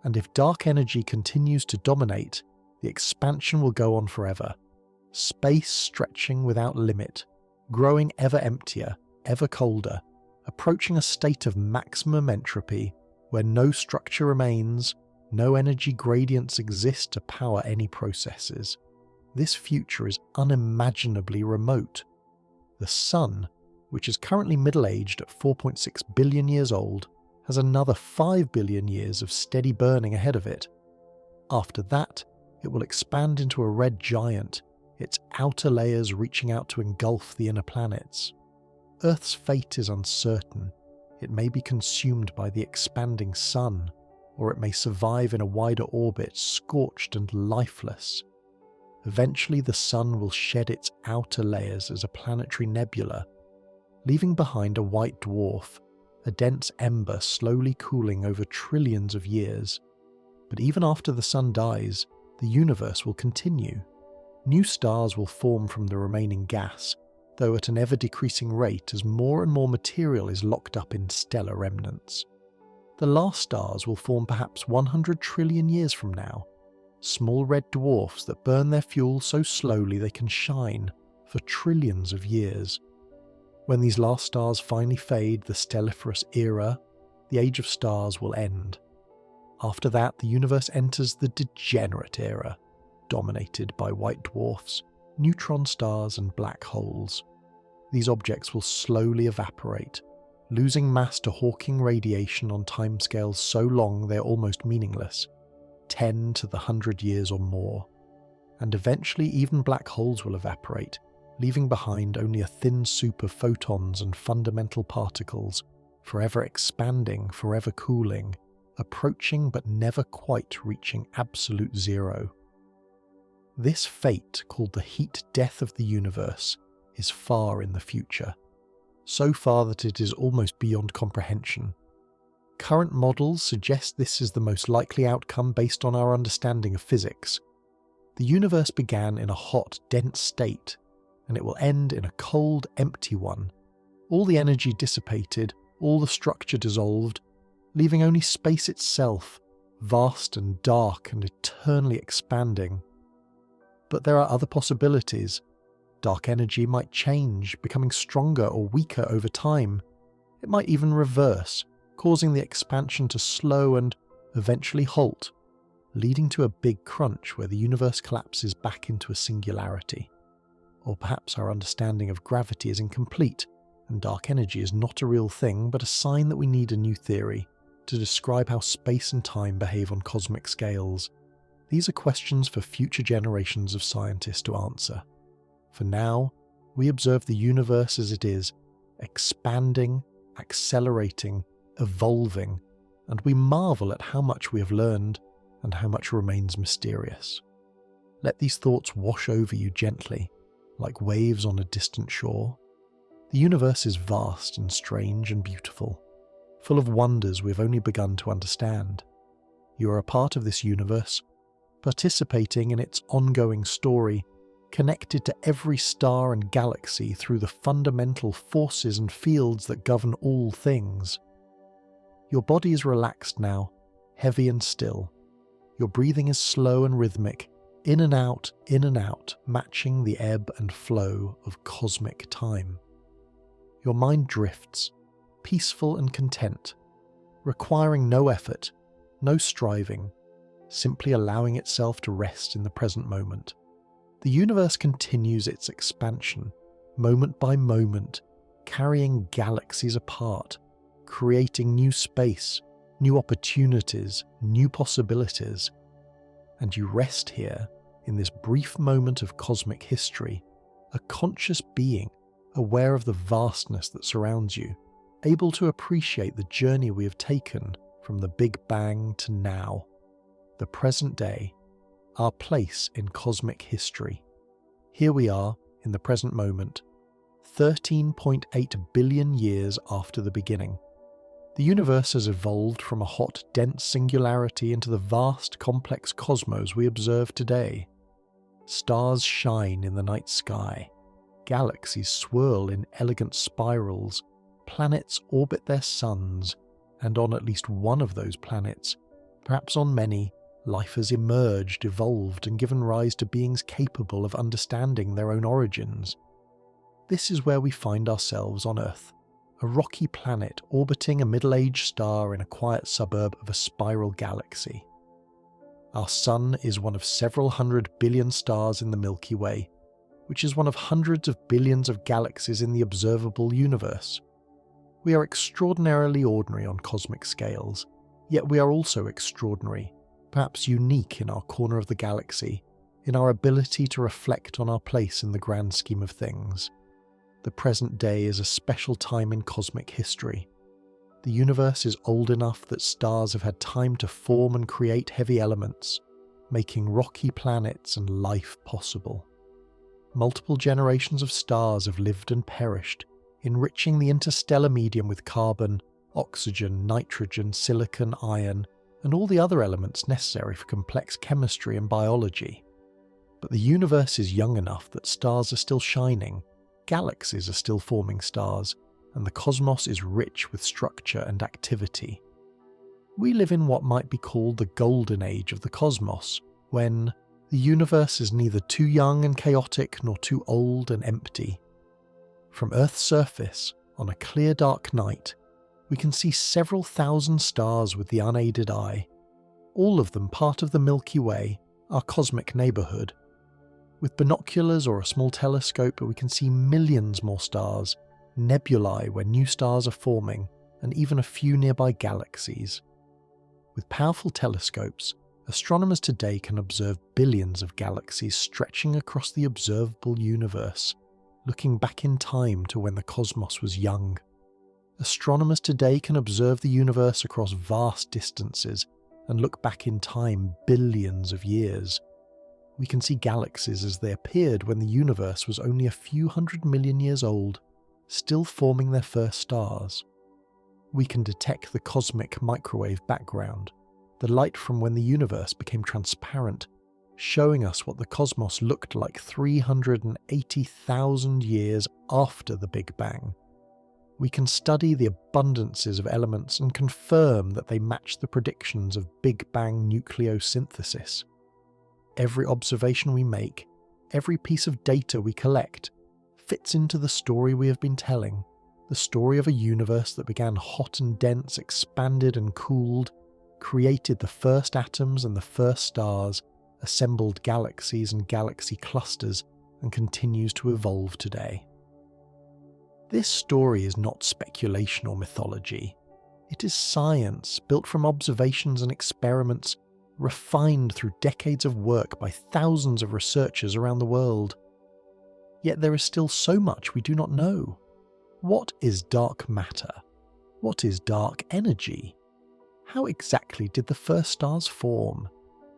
And if dark energy continues to dominate, the expansion will go on forever, space stretching without limit, growing ever emptier, ever colder, approaching a state of maximum entropy where no structure remains, no energy gradients exist to power any processes. This future is unimaginably remote. The Sun, which is currently middle-aged at 4.6 billion years old, has another 5 billion years of steady burning ahead of it. After that, it will expand into a red giant, its outer layers reaching out to engulf the inner planets. Earth's fate is uncertain. It may be consumed by the expanding Sun, or it may survive in a wider orbit, scorched and lifeless. Eventually the Sun will shed its outer layers as a planetary nebula, leaving behind a white dwarf, a dense ember slowly cooling over trillions of years. But even after the Sun dies, the universe will continue. New stars will form from the remaining gas, though at an ever-decreasing rate as more and more material is locked up in stellar remnants. The last stars will form perhaps 100 trillion years from now, small red dwarfs that burn their fuel so slowly they can shine for trillions of years. When these last stars finally fade, the stelliferous era, the age of stars, will end. After that, the universe enters the degenerate era, dominated by white dwarfs, neutron stars and black holes. These objects will slowly evaporate, losing mass to Hawking radiation on timescales so long they're almost meaningless, 10 to the 100 years or more. And eventually even black holes will evaporate, leaving behind only a thin soup of photons and fundamental particles, forever expanding, forever cooling, approaching but never quite reaching absolute zero. This fate, called the heat death of the universe, is far in the future, so far that it is almost beyond comprehension. Current models suggest this is the most likely outcome based on our understanding of physics. The universe began in a hot, dense state, and it will end in a cold, empty one. All the energy dissipated, all the structure dissolved, leaving only space itself, vast and dark and eternally expanding. But there are other possibilities. Dark energy might change, becoming stronger or weaker over time. It might even reverse, causing the expansion to slow and eventually halt, leading to a big crunch where the universe collapses back into a singularity. Or perhaps our understanding of gravity is incomplete, and dark energy is not a real thing but a sign that we need a new theory to describe how space and time behave on cosmic scales. These are questions for future generations of scientists to answer. For now, we observe the universe as it is, expanding, accelerating, evolving, and we marvel at how much we have learned and how much remains mysterious. Let these thoughts wash over you gently, like waves on a distant shore. The universe is vast and strange and beautiful, full of wonders we have only begun to understand. You are a part of this universe, participating in its ongoing story, connected to every star and galaxy through the fundamental forces and fields that govern all things. Your body is relaxed now, heavy and still. Your breathing is slow and rhythmic, in and out, matching the ebb and flow of cosmic time. Your mind drifts, peaceful and content, requiring no effort, no striving, simply allowing itself to rest in the present moment. The universe continues its expansion, moment by moment, carrying galaxies apart, creating new space, new opportunities, new possibilities. And you rest here, in this brief moment of cosmic history, a conscious being, aware of the vastness that surrounds you, able to appreciate the journey we have taken from the Big Bang to now, the present day, our place in cosmic history. Here we are, in the present moment, 13.8 billion years after the beginning. The universe has evolved from a hot, dense singularity into the vast, complex cosmos we observe today. Stars shine in the night sky, galaxies swirl in elegant spirals, planets orbit their suns, and on at least one of those planets, perhaps on many, life has emerged, evolved, and given rise to beings capable of understanding their own origins. This is where we find ourselves on Earth, a rocky planet orbiting a middle-aged star in a quiet suburb of a spiral galaxy. Our Sun is one of several 100 billion stars in the Milky Way, which is one of hundreds of billions of galaxies in the observable universe. We are extraordinarily ordinary on cosmic scales, yet we are also extraordinary, perhaps unique in our corner of the galaxy, in our ability to reflect on our place in the grand scheme of things. The present day is a special time in cosmic history. The universe is old enough that stars have had time to form and create heavy elements, making rocky planets and life possible. Multiple generations of stars have lived and perished, enriching the interstellar medium with carbon, oxygen, nitrogen, silicon, iron, and all the other elements necessary for complex chemistry and biology. But the universe is young enough that stars are still shining, galaxies are still forming stars, and the cosmos is rich with structure and activity. We live in what might be called the golden age of the cosmos, when the universe is neither too young and chaotic nor too old and empty. From Earth's surface, on a clear dark night, we can see several thousand stars with the unaided eye, all of them part of the Milky Way, our cosmic neighbourhood. With binoculars or a small telescope, we can see millions more stars, nebulae where new stars are forming, and even a few nearby galaxies. With powerful telescopes, astronomers today can observe billions of galaxies stretching across the observable universe, looking back in time to when the cosmos was young. Astronomers today can observe the universe across vast distances and look back in time billions of years. We can see galaxies as they appeared when the universe was only a few 100 million years old, still forming their first stars. We can detect the cosmic microwave background, the light from when the universe became transparent, showing us what the cosmos looked like 380,000 years after the Big Bang. We can study the abundances of elements and confirm that they match the predictions of Big Bang nucleosynthesis. Every observation we make, every piece of data we collect, fits into the story we have been telling, the story of a universe that began hot and dense, expanded and cooled, created the first atoms and the first stars, assembled galaxies and galaxy clusters, and continues to evolve today. This story is not speculation or mythology. It is science built from observations and experiments, refined through decades of work by thousands of researchers around the world. Yet there is still so much we do not know. What is dark matter? What is dark energy? How exactly did the first stars form?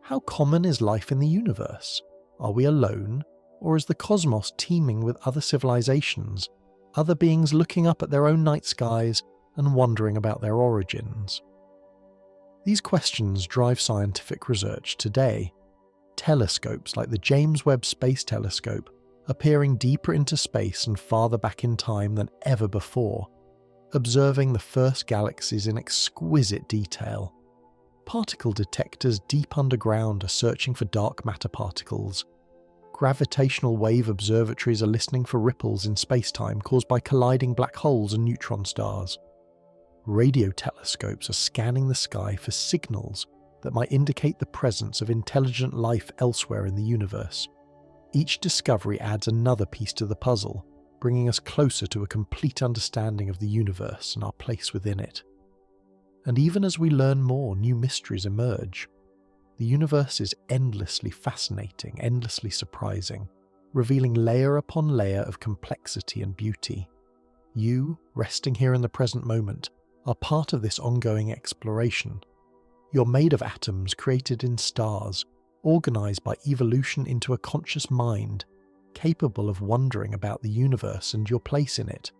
How common is life in the universe? Are we alone, or is the cosmos teeming with other civilizations, other beings looking up at their own night skies and wondering about their origins? These questions drive scientific research today. Telescopes like the James Webb Space Telescope are peering deeper into space and farther back in time than ever before, observing the first galaxies in exquisite detail. Particle detectors deep underground are searching for dark matter particles. Gravitational wave observatories are listening for ripples in space-time caused by colliding black holes and neutron stars. Radio telescopes are scanning the sky for signals that might indicate the presence of intelligent life elsewhere in the universe. Each discovery adds another piece to the puzzle, bringing us closer to a complete understanding of the universe and our place within it. And even as we learn more, new mysteries emerge. The universe is endlessly fascinating, endlessly surprising, revealing layer upon layer of complexity and beauty. You, resting here in the present moment, are part of this ongoing exploration. You're made of atoms created in stars, organized by evolution into a conscious mind, capable of wondering about the universe and your place in it.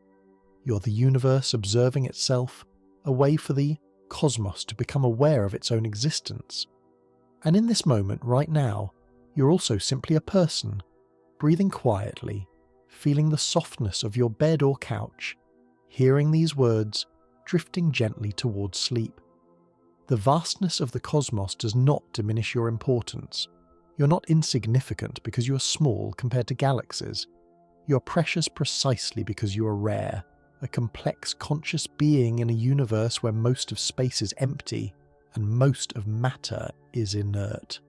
You're the universe observing itself, a way for the cosmos to become aware of its own existence. And in this moment, right now, you're also simply a person, breathing quietly, feeling the softness of your bed or couch, hearing these words, drifting gently towards sleep. The vastness of the cosmos does not diminish your importance. You're not insignificant because you are small compared to galaxies. You're precious precisely because you are rare, a complex conscious being in a universe where most of space is empty and most of matter is inert.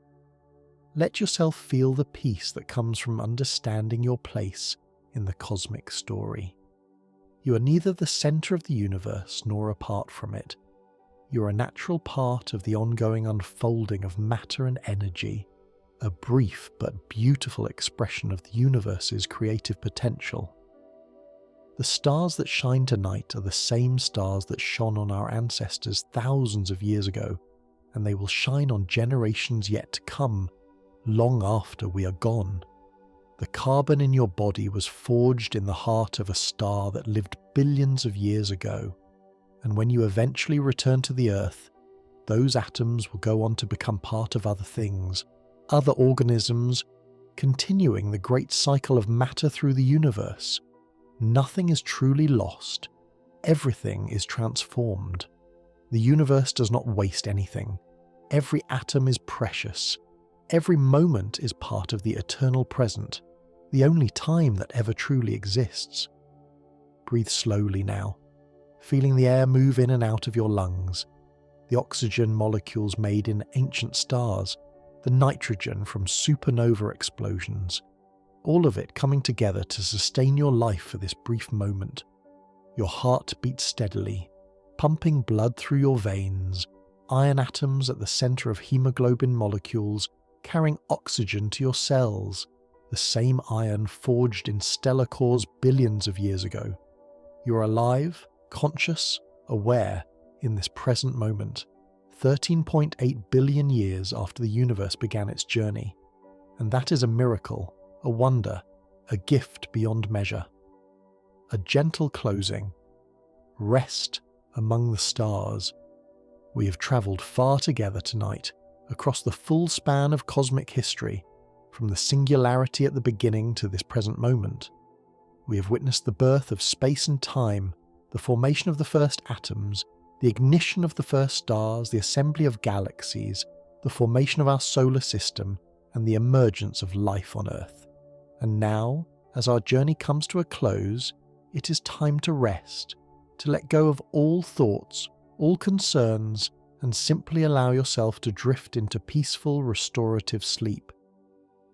Let yourself feel the peace that comes from understanding your place in the cosmic story. You are neither the center of the universe nor apart from it. You are a natural part of the ongoing unfolding of matter and energy, a brief but beautiful expression of the universe's creative potential. The stars that shine tonight are the same stars that shone on our ancestors thousands of years ago, and they will shine on generations yet to come, long after we are gone. The carbon in your body was forged in the heart of a star that lived billions of years ago, and when you eventually return to the Earth, those atoms will go on to become part of other things, other organisms, continuing the great cycle of matter through the universe. Nothing is truly lost. Everything is transformed. The universe does not waste anything. Every atom is precious. Every moment is part of the eternal present, the only time that ever truly exists. Breathe slowly now, feeling the air move in and out of your lungs, the oxygen molecules made in ancient stars, the nitrogen from supernova explosions, all of it coming together to sustain your life for this brief moment. Your heart beats steadily, pumping blood through your veins, iron atoms at the center of hemoglobin molecules carrying oxygen to your cells, the same iron forged in stellar cores billions of years ago. You are alive, conscious, aware in this present moment, 13.8 billion years after the universe began its journey. And that is a miracle, a wonder, a gift beyond measure. A gentle closing. Rest among the stars. We have travelled far together tonight, across the full span of cosmic history, from the singularity at the beginning to this present moment. We have witnessed the birth of space and time, the formation of the first atoms, the ignition of the first stars, the assembly of galaxies, the formation of our solar system, and the emergence of life on Earth. And now, as our journey comes to a close, it is time to rest, to let go of all thoughts, all concerns, and simply allow yourself to drift into peaceful, restorative sleep.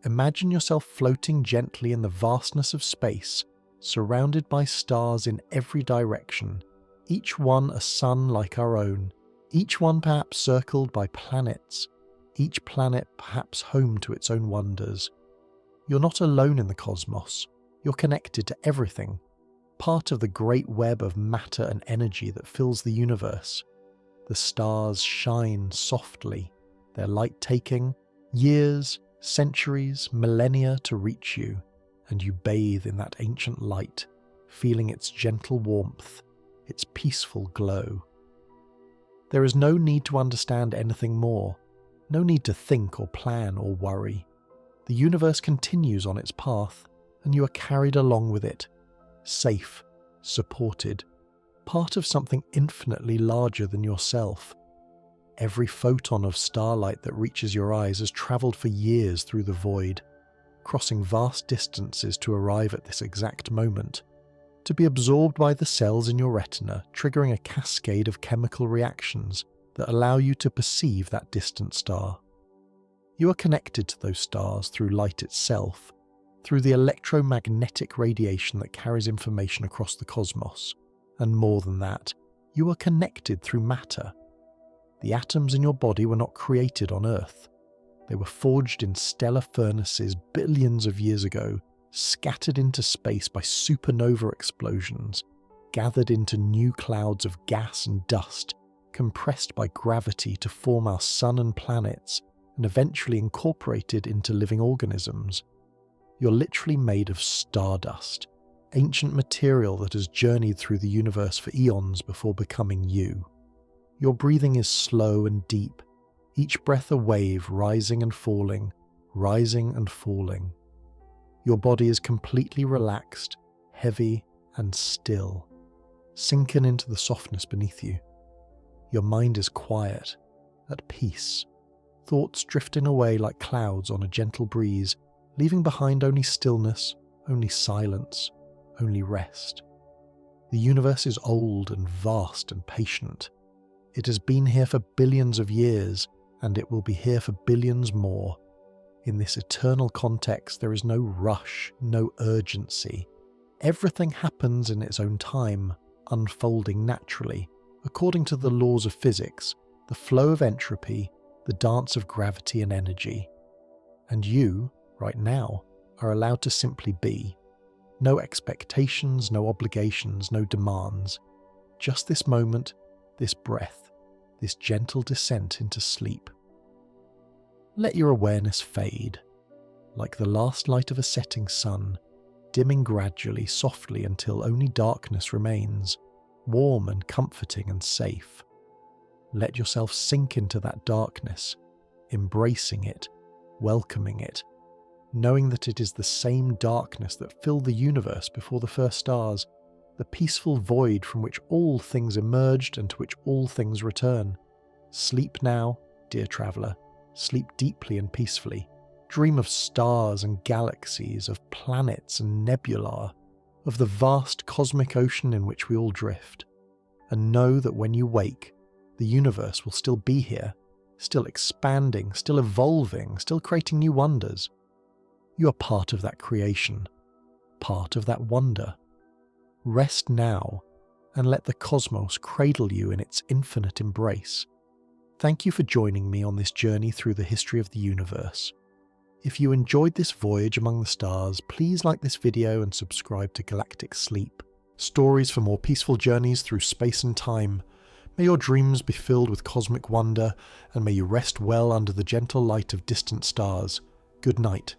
Imagine yourself floating gently in the vastness of space, surrounded by stars in every direction, each one a sun like our own, each one perhaps circled by planets, each planet perhaps home to its own wonders. You're not alone in the cosmos. You're connected to everything, part of the great web of matter and energy that fills the universe. The stars shine softly, their light taking years, centuries, millennia to reach you, and you bathe in that ancient light, feeling its gentle warmth, its peaceful glow. There is no need to understand anything more, no need to think or plan or worry. The universe continues on its path, and you are carried along with it, safe, supported, part of something infinitely larger than yourself. Every photon of starlight that reaches your eyes has travelled for years through the void, crossing vast distances to arrive at this exact moment, to be absorbed by the cells in your retina, triggering a cascade of chemical reactions that allow you to perceive that distant star. You are connected to those stars through light itself, through the electromagnetic radiation that carries information across the cosmos. And more than that, you are connected through matter. The atoms in your body were not created on Earth. They were forged in stellar furnaces billions of years ago, scattered into space by supernova explosions, gathered into new clouds of gas and dust, compressed by gravity to form our sun and planets, and eventually incorporated into living organisms. You're literally made of stardust, ancient material that has journeyed through the universe for eons before becoming you. Your breathing is slow and deep, each breath a wave rising and falling, rising and falling. Your body is completely relaxed, heavy and still. sinking into the softness beneath you. Your mind is quiet, at peace, thoughts drifting away like clouds on a gentle breeze, leaving behind only stillness, only silence, only rest. The universe is old and vast and patient. It has been here for billions of years, and it will be here for billions more. In this eternal context, there is no rush, no urgency. Everything happens in its own time, unfolding naturally, according to the laws of physics, the flow of entropy, the dance of gravity and energy. And you, right now, are allowed to simply be. No expectations, no obligations, no demands. Just this moment, this breath, this gentle descent into sleep. Let your awareness fade, like the last light of a setting sun, dimming gradually, softly until only darkness remains, warm and comforting and safe. Let yourself sink into that darkness, embracing it, welcoming it, knowing that it is the same darkness that filled the universe before the first stars, the peaceful void from which all things emerged and to which all things return. Sleep now, dear traveller, sleep deeply and peacefully. Dream of stars and galaxies, of planets and nebulae, of the vast cosmic ocean in which we all drift. And know that when you wake, the universe will still be here, still expanding, still evolving, still creating new wonders. You are part of that creation, part of that wonder. Rest now, and let the cosmos cradle you in its infinite embrace. Thank you for joining me on this journey through the history of the universe. If you enjoyed this voyage among the stars, please like this video and subscribe to Galactic Sleep, stories for more peaceful journeys through space and time. May your dreams be filled with cosmic wonder, and may you rest well under the gentle light of distant stars. Good night.